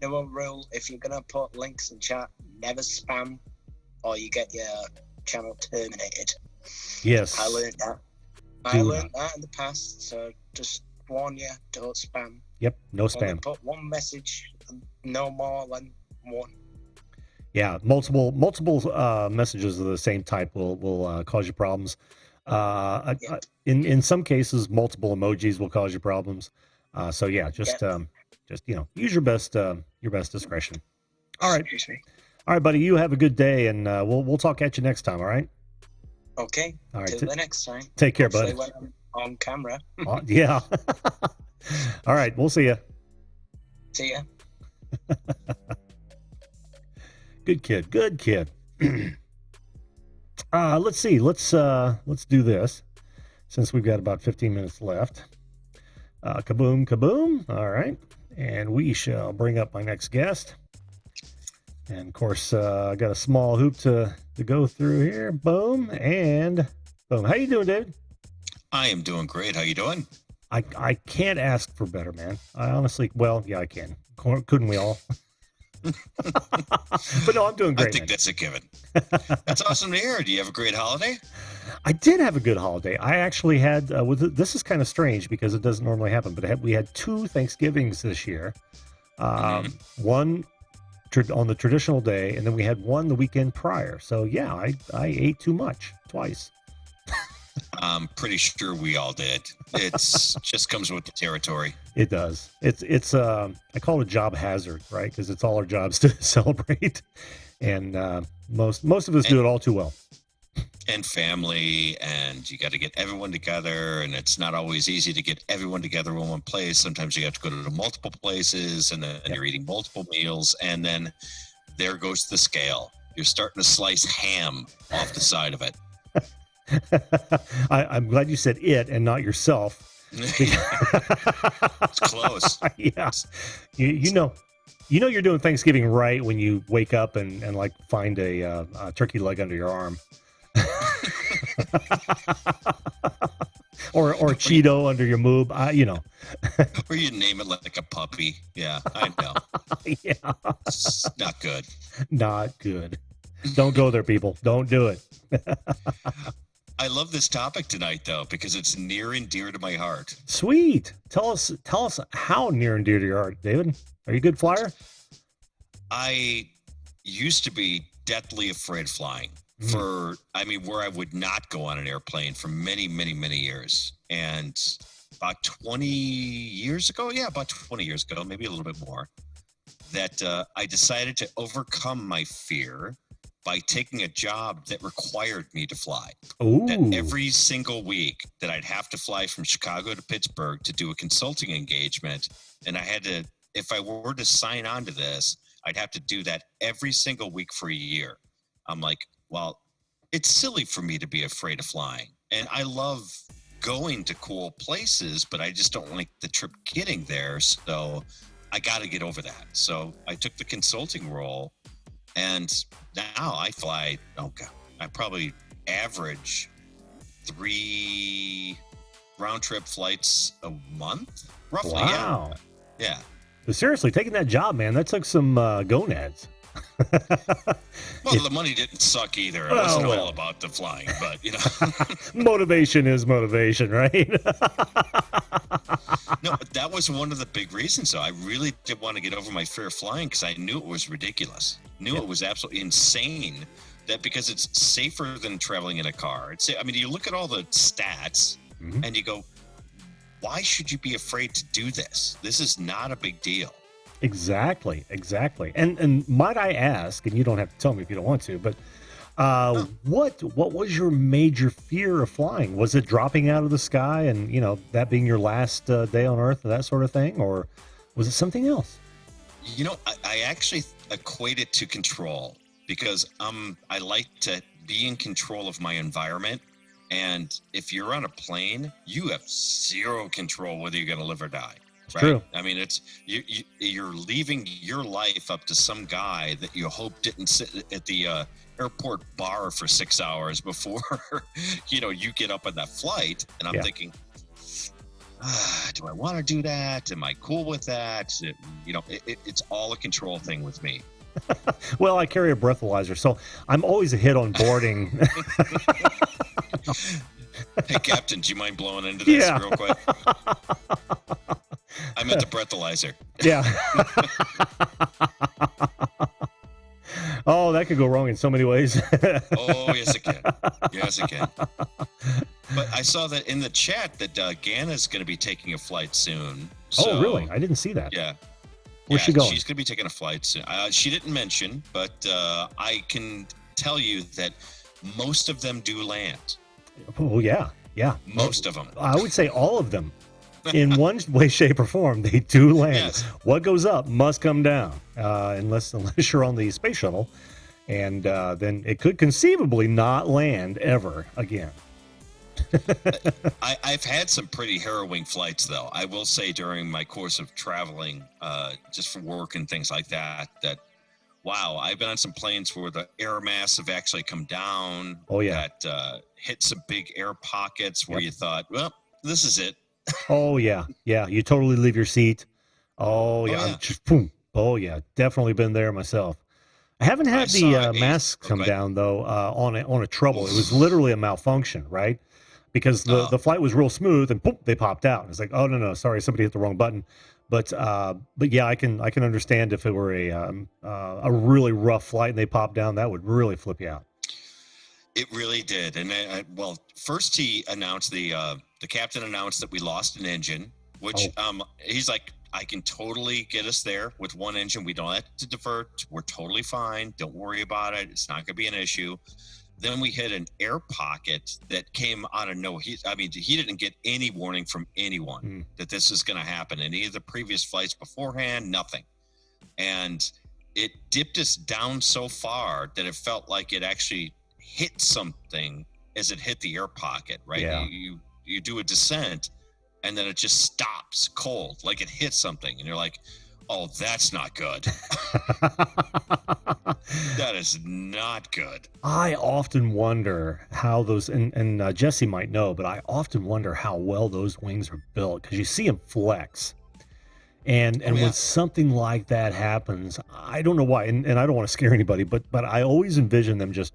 number one rule: if you're gonna put links in chat, never spam, or you get your channel terminated. Yes, I learned that. I learned that in the past, so just warn you: don't spam. Yep, no spam. Only put one message, no more than one. Yeah, multiple messages of the same type will cause you problems. In some cases, multiple emojis will cause you problems. So yeah, just use your best discretion. All right, excuse me. All right, buddy. You have a good day, and we'll talk at you next time. All right. Okay. All right. Till the next time. Take care, buddy. When I'm on camera. Yeah. All right. We'll see you. See ya. Good kid. Let's see. Let's do this since we've got about 15 minutes left. Kaboom. All right. And we shall bring up my next guest. And of course, I got a small hoop to go through here. Boom and boom. How you doing, David? I am doing great. How you doing? I can't ask for better, man. I honestly, well, yeah, I can. Couldn't we all? But no, I'm doing great. I think that's a given. That's awesome to hear. Do you have a great holiday? I did have a good holiday. I actually had, this is kind of strange because it doesn't normally happen, but we had 2 Thanksgivings this year. One on the traditional day, and then we had one the weekend prior. So yeah, I ate too much twice. I'm pretty sure we all did. It's just comes with the territory. It does. It's I call it a job hazard, right? Because it's all our jobs to celebrate, and most of us do it all too well. And family, and you got to get everyone together, and it's not always easy to get everyone together in one place. Sometimes you have to go to multiple places, and then you're eating multiple meals, and then there goes the scale. You're starting to slice ham off the side of it. I'm glad you said it and not yourself. It's close. Yeah, you know you're doing Thanksgiving right when you wake up and like find a turkey leg under your arm. or a Cheeto under your moob, Or you name it like a puppy. Yeah, I know. Yeah, it's not good. Not good. Don't go there, people. Don't do it. I love this topic tonight, though, because it's near and dear to my heart. Sweet. Tell us how near and dear to your heart, David. Are you a good flyer? I used to be deathly afraid of flying. Where I would not go on an airplane for many, many, many years. And about 20 years ago, maybe a little bit more, that I decided to overcome my fear by taking a job that required me to fly. Ooh. That every single week that I'd have to fly from Chicago to Pittsburgh to do a consulting engagement. And I had to, if I were to sign on to this, I'd have to do that every single week for a year. I'm like, well, it's silly for me to be afraid of flying. And I love going to cool places, but I just don't like the trip getting there. So I got to get over that. So I took the consulting role, and now I fly, I probably average 3 round-trip flights a month, roughly. Wow. Yeah. But seriously, taking that job, man, that took some gonads. Well, the money didn't suck either. It wasn't all about the flying, but Motivation is motivation, right? No, but that was one of the big reasons. So I really did want to get over my fear of flying because I knew it was ridiculous. It was absolutely insane. That because it's safer than traveling in a car. You look at all the stats and you go, why should you be afraid to do this? This is not a big deal. Exactly. And might I ask, and you don't have to tell me if you don't want to, but what was your major fear of flying? Was it dropping out of the sky and, that being your last day on Earth, that sort of thing? Or was it something else? I actually equate it to control because I like to be in control of my environment. And if you're on a plane, you have zero control whether you're going to live or die. Right? True. It's you're leaving your life up to some guy that you hope didn't sit at the airport bar for 6 hours before you get up on that flight. And I'm thinking, do I want to do that? Am I cool with that? It's all a control thing with me. Well, I carry a breathalyzer, so I'm always a hit on boarding. Hey, Captain, do you mind blowing into this real quick? I meant the breathalyzer. Yeah. Oh, that could go wrong in so many ways. Oh, yes, it can. Yes, it can. But I saw that in the chat that Ganna's going to be taking a flight soon. So, oh, really? I didn't see that. Yeah. Where's she going? She's going to be taking a flight soon. She didn't mention, but I can tell you that most of them do land. Oh, yeah. Most of them. I would say all of them. In one way, shape, or form, they do land. Yes. What goes up must come down, unless you're on the space shuttle, and then it could conceivably not land ever again. I've had some pretty harrowing flights, though. I will say during my course of traveling, just for work and things like that, wow, I've been on some planes where the air mass have actually come down. Oh, yeah. That hit some big air pockets where you thought, well, this is it. Oh, yeah. You totally leave your seat. Oh, yeah. Just boom. Oh, yeah. Definitely been there myself. I haven't had the mask come down, though, on a trouble. It was literally a malfunction, right? Because the flight was real smooth and boom, they popped out. It's like, oh, no, sorry, somebody hit the wrong button. But yeah, I can understand if it were a really rough flight and they popped down, that would really flip you out. It really did. And well, first he announced the captain announced that we lost an engine, which he's like, I can totally get us there with one engine. We don't have to divert. We're totally fine. Don't worry about it. It's not going to be an issue. Then we hit an air pocket that came out of nowhere. He didn't get any warning from anyone that this is going to happen. Any of the previous flights beforehand, nothing. And it dipped us down so far that it felt like it actually hit something as it hit the air pocket, right? Yeah. You do a descent and then it just stops cold, like it hit something. And you're like, oh, that's not good. That is not good. I often wonder how those, and Jesse might know, but I often wonder how well those wings are built, because you see them flex. And when something like that happens, I don't know why, and I don't want to scare anybody, but I always envision them just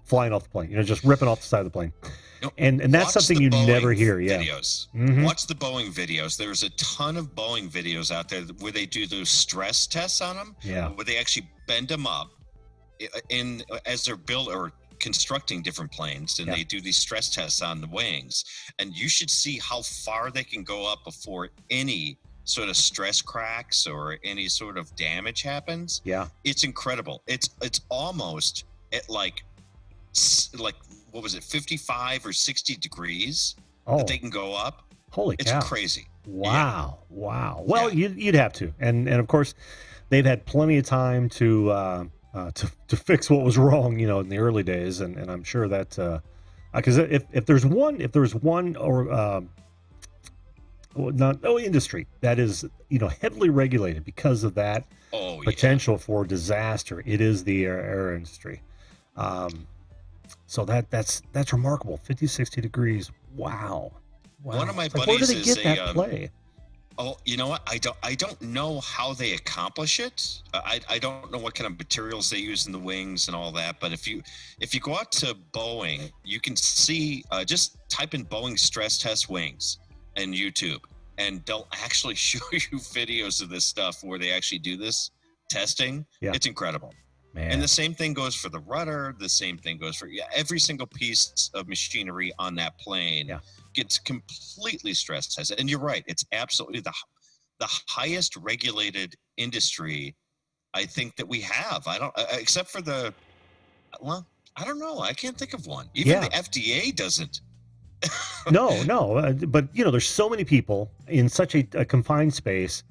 flying off the plane, just ripping off the side of the plane. And that's something you never hear. Videos. Mm-hmm. Watch the Boeing videos. There's a ton of Boeing videos out there where they do those stress tests on them. Yeah. Where they actually bend them up as they're built or constructing different planes, and they do these stress tests on the wings. And you should see how far they can go up before any sort of stress cracks or any sort of damage happens. Yeah. It's incredible. It's almost at like what was it, 55 or 60 degrees that they can go up. Holy cow. It's crazy. Wow. Well, you'd have to, and of course they've had plenty of time to fix what was wrong, in the early days, and I'm sure that because if there's one or industry that is heavily regulated because of that potential for disaster, it is the air industry. So that's remarkable. 50, 60 degrees. Wow. One of my buddies where do they get that play? Oh, you know what? I don't know how they accomplish it. I don't know what kind of materials they use in the wings and all that. But if you go out to Boeing, you can see, just type in Boeing stress test wings and YouTube, and they'll actually show you videos of this stuff where they actually do this testing. Yeah. It's incredible. Man. And the same thing goes for the rudder. The same thing goes for every single piece of machinery on that plane gets completely stress tested. And you're right; it's absolutely the highest regulated industry I think that we have. I don't, except for I don't know. I can't think of one. Even the FDA doesn't. No. But there's so many people in such a confined space.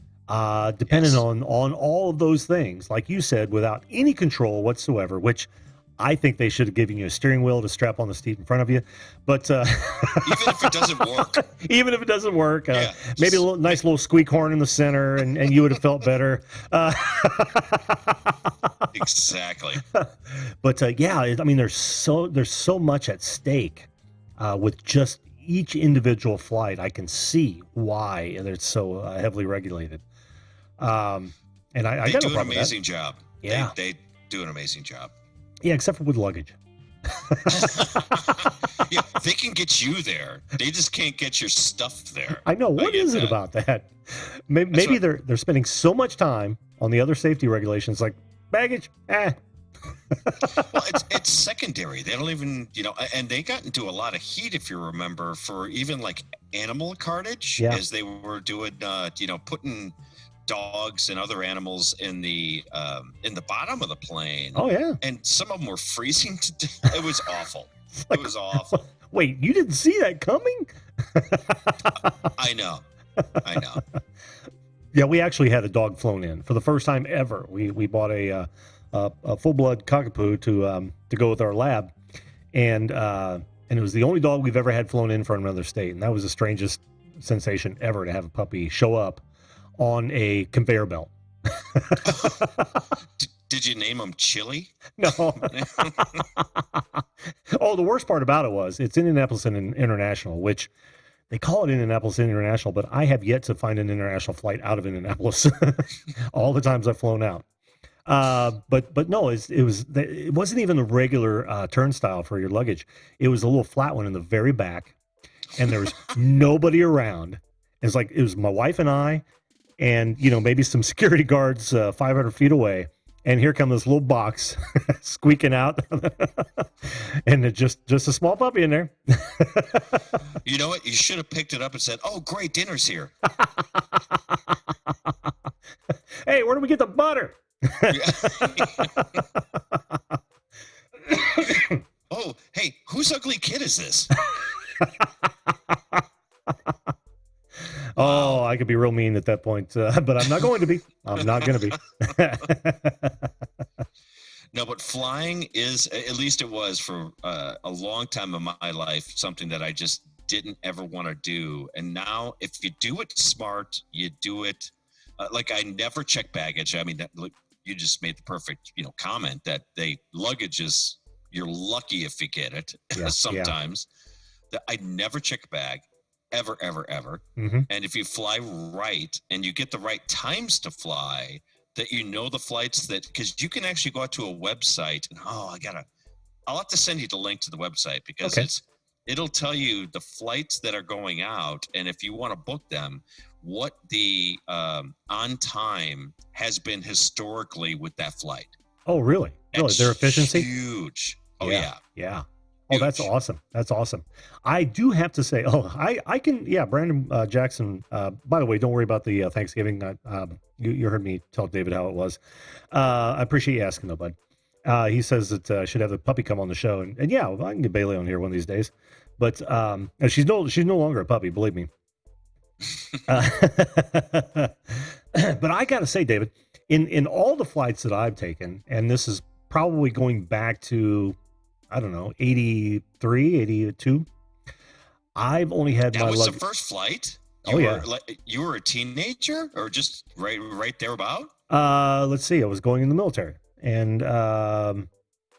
Depending on all of those things, like you said, without any control whatsoever, which I think they should have given you a steering wheel to strap on the seat in front of you. But even if it doesn't work, maybe a nice little squeak horn in the center, and you would have felt better. Exactly. But there's so much at stake with just each individual flight. I can see why it's so heavily regulated. And I got no problem with that. They do an amazing job. Yeah. They do an amazing job. Yeah, except for with luggage. Yeah, they can get you there. They just can't get your stuff there. I know. What is it about that? Maybe they're spending so much time on the other safety regulations, like baggage. Well, it's secondary. They don't even, and they got into a lot of heat, if you remember, for even like animal cartage, as they were doing, putting dogs and other animals in the bottom of the plane. Oh yeah. And some of them were freezing to death. It was awful. It was awful. Wait, you didn't see that coming? I know. Yeah, we actually had a dog flown in for the first time ever. We bought a full-blood cockapoo to go with our lab, and it was the only dog we've ever had flown in from another state, and that was the strangest sensation ever, to have a puppy show up on a conveyor belt. Did you name him Chili? No. Oh, the worst part about it was it's Indianapolis International, which they call it Indianapolis International, but I have yet to find an international flight out of Indianapolis all the times I've flown out. But no, it wasn't even a regular turnstile for your luggage. It was a little flat one in the very back, and there was nobody around. It was my wife and I, and maybe some security guards 500 feet away. and here comes this little box squeaking out, and it just a small puppy in there. You know what? You should have picked it up and said, "Oh, great, dinner's here." Hey, where do we get the butter? Oh, hey, whose ugly kid is this? Oh, I could be real mean at that point, but I'm not going to be. I'm not going to be. No, but flying is, at least it was for a long time of my life, something that I just didn't ever want to do. And now, if you do it smart, you do it. Like, I never check baggage. I mean, you just made the perfect, comment that luggage is, you're lucky if you get it. Yeah, sometimes. That I never check a bag, ever, ever, ever. Mm-hmm. And if you fly right and you get the right times to fly, that the flights that, because you can actually go out to a website and I'll have to send you the link to the website, because it'll tell you the flights that are going out, and if you want to book them, what the on time has been historically with that flight. Oh, really? Really? Their efficiency? Huge. Oh, yeah. yeah. Oh, that's awesome. That's awesome. I do have to say, I can, Brandon Jackson, by the way, don't worry about the Thanksgiving. You heard me tell David how it was. I appreciate you asking though, bud. He says that I should have the puppy come on the show, and yeah, I can get Bailey on here one of these days. But she's no longer a puppy, believe me. But I got to say, David, in all the flights that I've taken, and this is probably going back to, I don't know, 83, 82. I've only had that my was the first flight? You were a teenager, or just right there about? Let's see. I was going in the military, and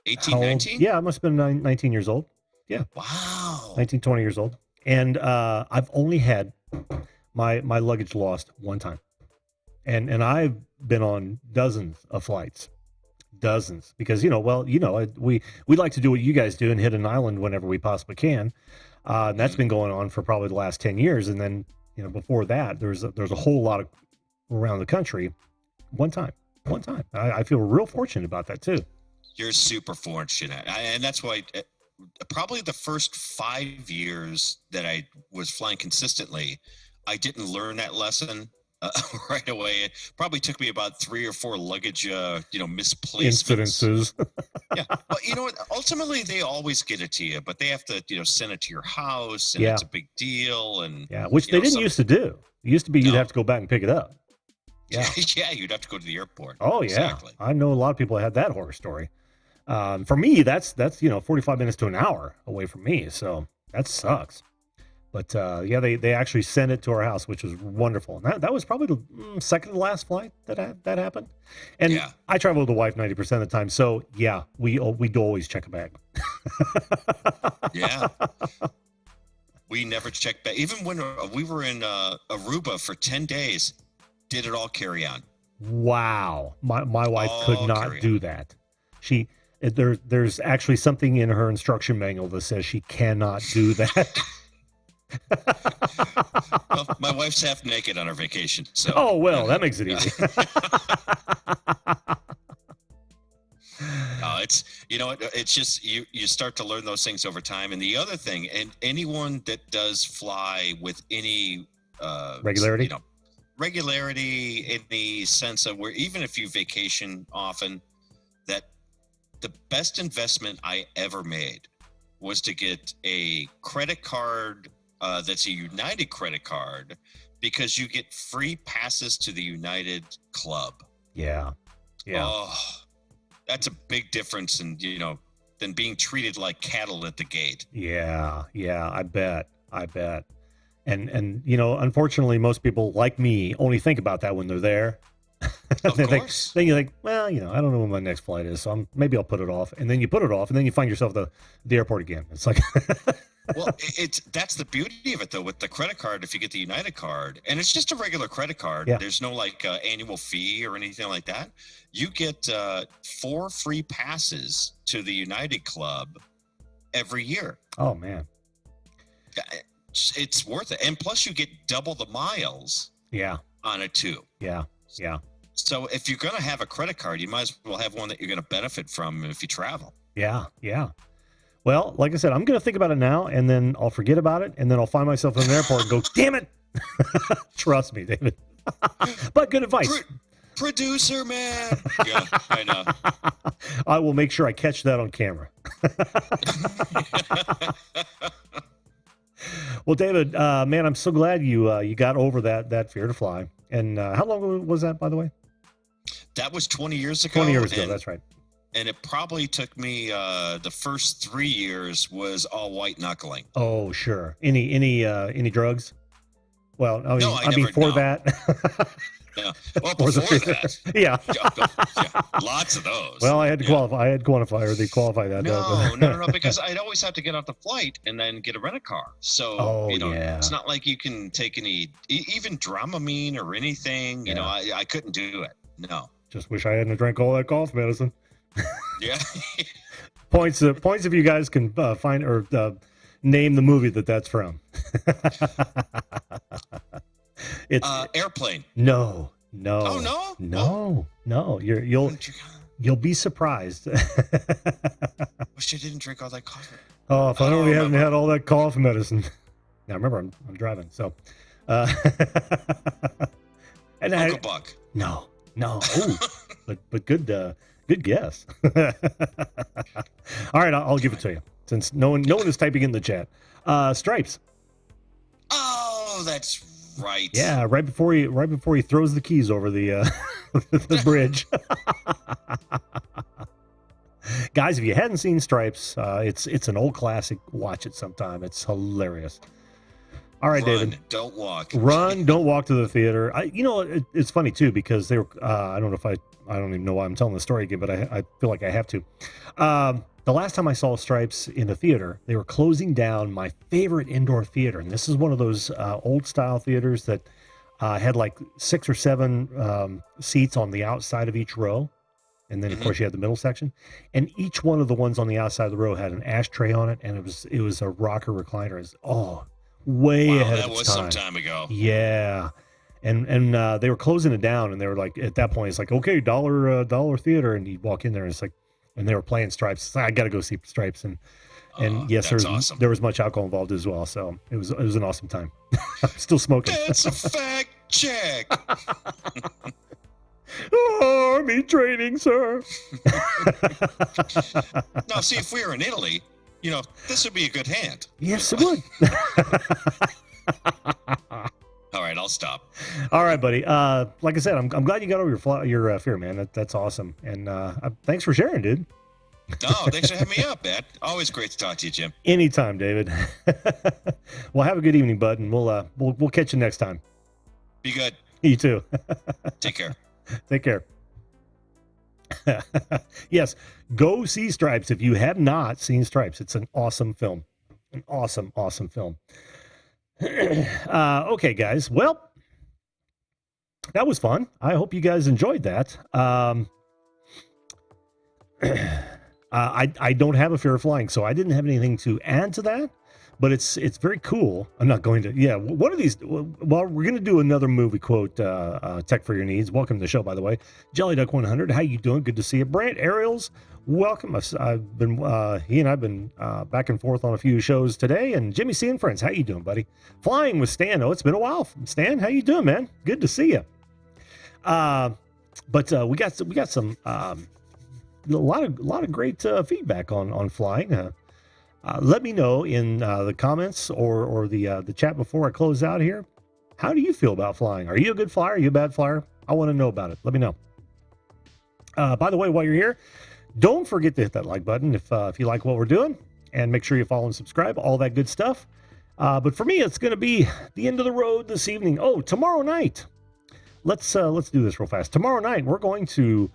18, 19? Yeah, I must have been 19 years old. Yeah. Wow. 19, 20 years old. And I've only had my luggage lost one time. And I've been on dozens of flights. Dozens, because we like to do what you guys do and hit an island whenever we possibly can. And that's been going on for probably the last 10 years. And then, before that, there's a whole lot of around the country. One time. I feel real fortunate about that too. You're super fortunate. And that's why probably the first 5 years that I was flying consistently, I didn't learn that lesson right away. It probably took me about 3 or 4 luggage, misplacements. Incidences. Yeah. Well, you know what? Ultimately, they always get it to you, but they have to, send it to your house, and it's a big deal. And which they didn't used to do. It used to be you'd have to go back and pick it up. Yeah. Yeah, you'd have to go to the airport. Oh, yeah. Exactly. I know a lot of people that had that horror story. For me, that's 45 minutes to an hour away from me, so that sucks. But they actually sent it to our house, which was wonderful. And that was probably the second to last flight that happened. And I travel with the wife 90% of the time, so we do always check a bag. Yeah, we never check back. Even when we were in Aruba for 10 days, did it all carry on. Wow, my wife could not do that. There's actually something in her instruction manual that says she cannot do that. Well, my wife's half naked on her vacation, so. Oh, well, that makes it easy. It's just you start to learn those things over time. And the other thing, and anyone that does fly with any regularity, regularity in the sense of where, even if you vacation often, that the best investment I ever made was to get a credit card that's a United credit card, because you get free passes to the United Club. Yeah. Oh, that's a big difference than being treated like cattle at the gate. Yeah, I bet. And unfortunately, most people like me only think about that when they're there. Of course. Then you think, well, I don't know when my next flight is, so maybe I'll put it off. And then you put it off, and then you find yourself at the airport again. It's like, well, that's the beauty of it, though, with the credit card. If you get the United card, and it's just a regular credit card, there's no annual fee or anything like that. You get 4 free passes to the United Club every year. Oh man, it's worth it, and plus you get double the miles. Yeah. On it too. Yeah. So if you're going to have a credit card, you might as well have one that you're going to benefit from if you travel. Yeah, yeah. Well, like I said, I'm going to think about it now, and then I'll forget about it, and then I'll find myself in an airport and go, damn it. Trust me, David. But good advice. Producer, man. Yeah, I know. I will make sure I catch that on camera. Well, David, man, I'm so glad you got over that fear to fly. And how long was that, by the way? That was 20 years ago. 20 years ago, that's right. And it probably took me the first 3 years was all white knuckling. Oh, sure. Any drugs? Well, I mean, No, I mean for that. Yeah. Well, before that. Yeah. Yeah. Lots of those. Well, I had to qualify. I had quantify, or they qualify that. No, because I'd always have to get off the flight and then get a rent a car. So, it's not like you can take any, even Dramamine or anything. You know, I couldn't do it. No. Just wish I hadn't drank all that cough medicine. Yeah. Points if you guys can find or name the movie that's from. It's Airplane. No. Oh No. You'll be surprised. Wish I didn't drink all that coffee. Oh, if I only hadn't had all that cough medicine. Now remember, I'm driving, so. And Uncle Buck. No. Ooh, but good guess. All right, I'll give it to you since no one is typing in the chat. Stripes. Oh, that's right. Yeah, right before he throws the keys over the the bridge. Guys, if you hadn't seen Stripes, it's an old classic. Watch it sometime. It's hilarious. All right, Run, David. Don't walk. Run, don't walk to the theater. It's funny too because they were. I don't know if I don't even know why I'm telling the story again, but I feel like I have to. The last time I saw Stripes in the theater, they were closing down my favorite indoor theater, and this is one of those old style theaters that had like 6 or 7 seats on the outside of each row, and then of course you had the middle section, and each one of the ones on the outside of the row had an ashtray on it, and it was a rocker recliner. It's way ahead of its time. That was some time ago. Yeah. And they were closing it down, and they were like, at that point, it's like, okay, dollar theater, and you walk in there, and it's like, and they were playing Stripes. I got to go see Stripes, and yes, there was much alcohol involved as well, so it was an awesome time. I'm still smoking. That's a fact check. Army training, sir. Now, see, if we were in Italy, this would be a good hand. Yes, it would. All right, I'll stop. All right, buddy. Like I said, I'm glad you got over your fear, man. That's awesome. And thanks for sharing, dude. No, thanks for having me up, man. Always great to talk to you, Jim. Anytime, David. Well, have a good evening, bud, and we'll catch you next time. Be good. You too. Take care. Take care. Yes, go see Stripes if you have not seen Stripes. It's an awesome film. An awesome film. Okay, guys. Well, that was fun. I hope you guys enjoyed that. I don't have a fear of flying, so I didn't have anything to add to that. But it's very cool. I'm not going to. Yeah, one of these. Well, we're going to do another movie quote. Tech for your needs. Welcome to the show, by the way. Jelly Duck 100. How you doing? Good to see you. Brant Ariels. Welcome. I've been he and I've been back and forth on a few shows today. And Jimmy C and friends. How you doing, buddy? Flying with Stan. Oh, it's been a while. Stan, how you doing, man? Good to see you. But we got some a lot of great feedback on flying. Let me know in the comments or the chat before I close out here. How do you feel about flying? Are you a good flyer? Are you a bad flyer? I want to know about it. Let me know. By the way, while you're here, don't forget to hit that like button if you like what we're doing, and make sure you follow and subscribe, all that good stuff. But for me, it's going to be the end of the road this evening. Oh, tomorrow night. Let's do this real fast. Tomorrow night, we're going to.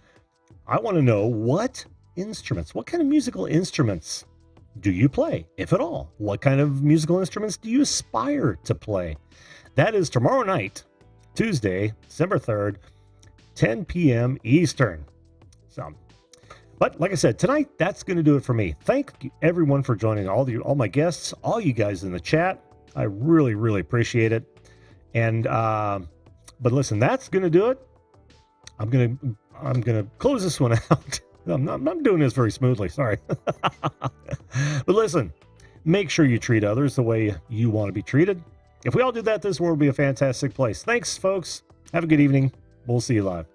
I want to know what kind of musical instruments do you play, if at all? What kind of musical instruments do you aspire to play? That is tomorrow night, Tuesday, December 3rd, 10 p.m. Eastern. So, but like I said, tonight, that's going to do it for me. Thank everyone for joining, all my guests, all you guys in the chat. I really, really appreciate it. And, but listen, that's going to do it. I'm gonna close this one out. I'm not doing this very smoothly. Sorry. But listen, make sure you treat others the way you want to be treated. If we all do that, this world will be a fantastic place. Thanks, folks. Have a good evening. We'll see you live.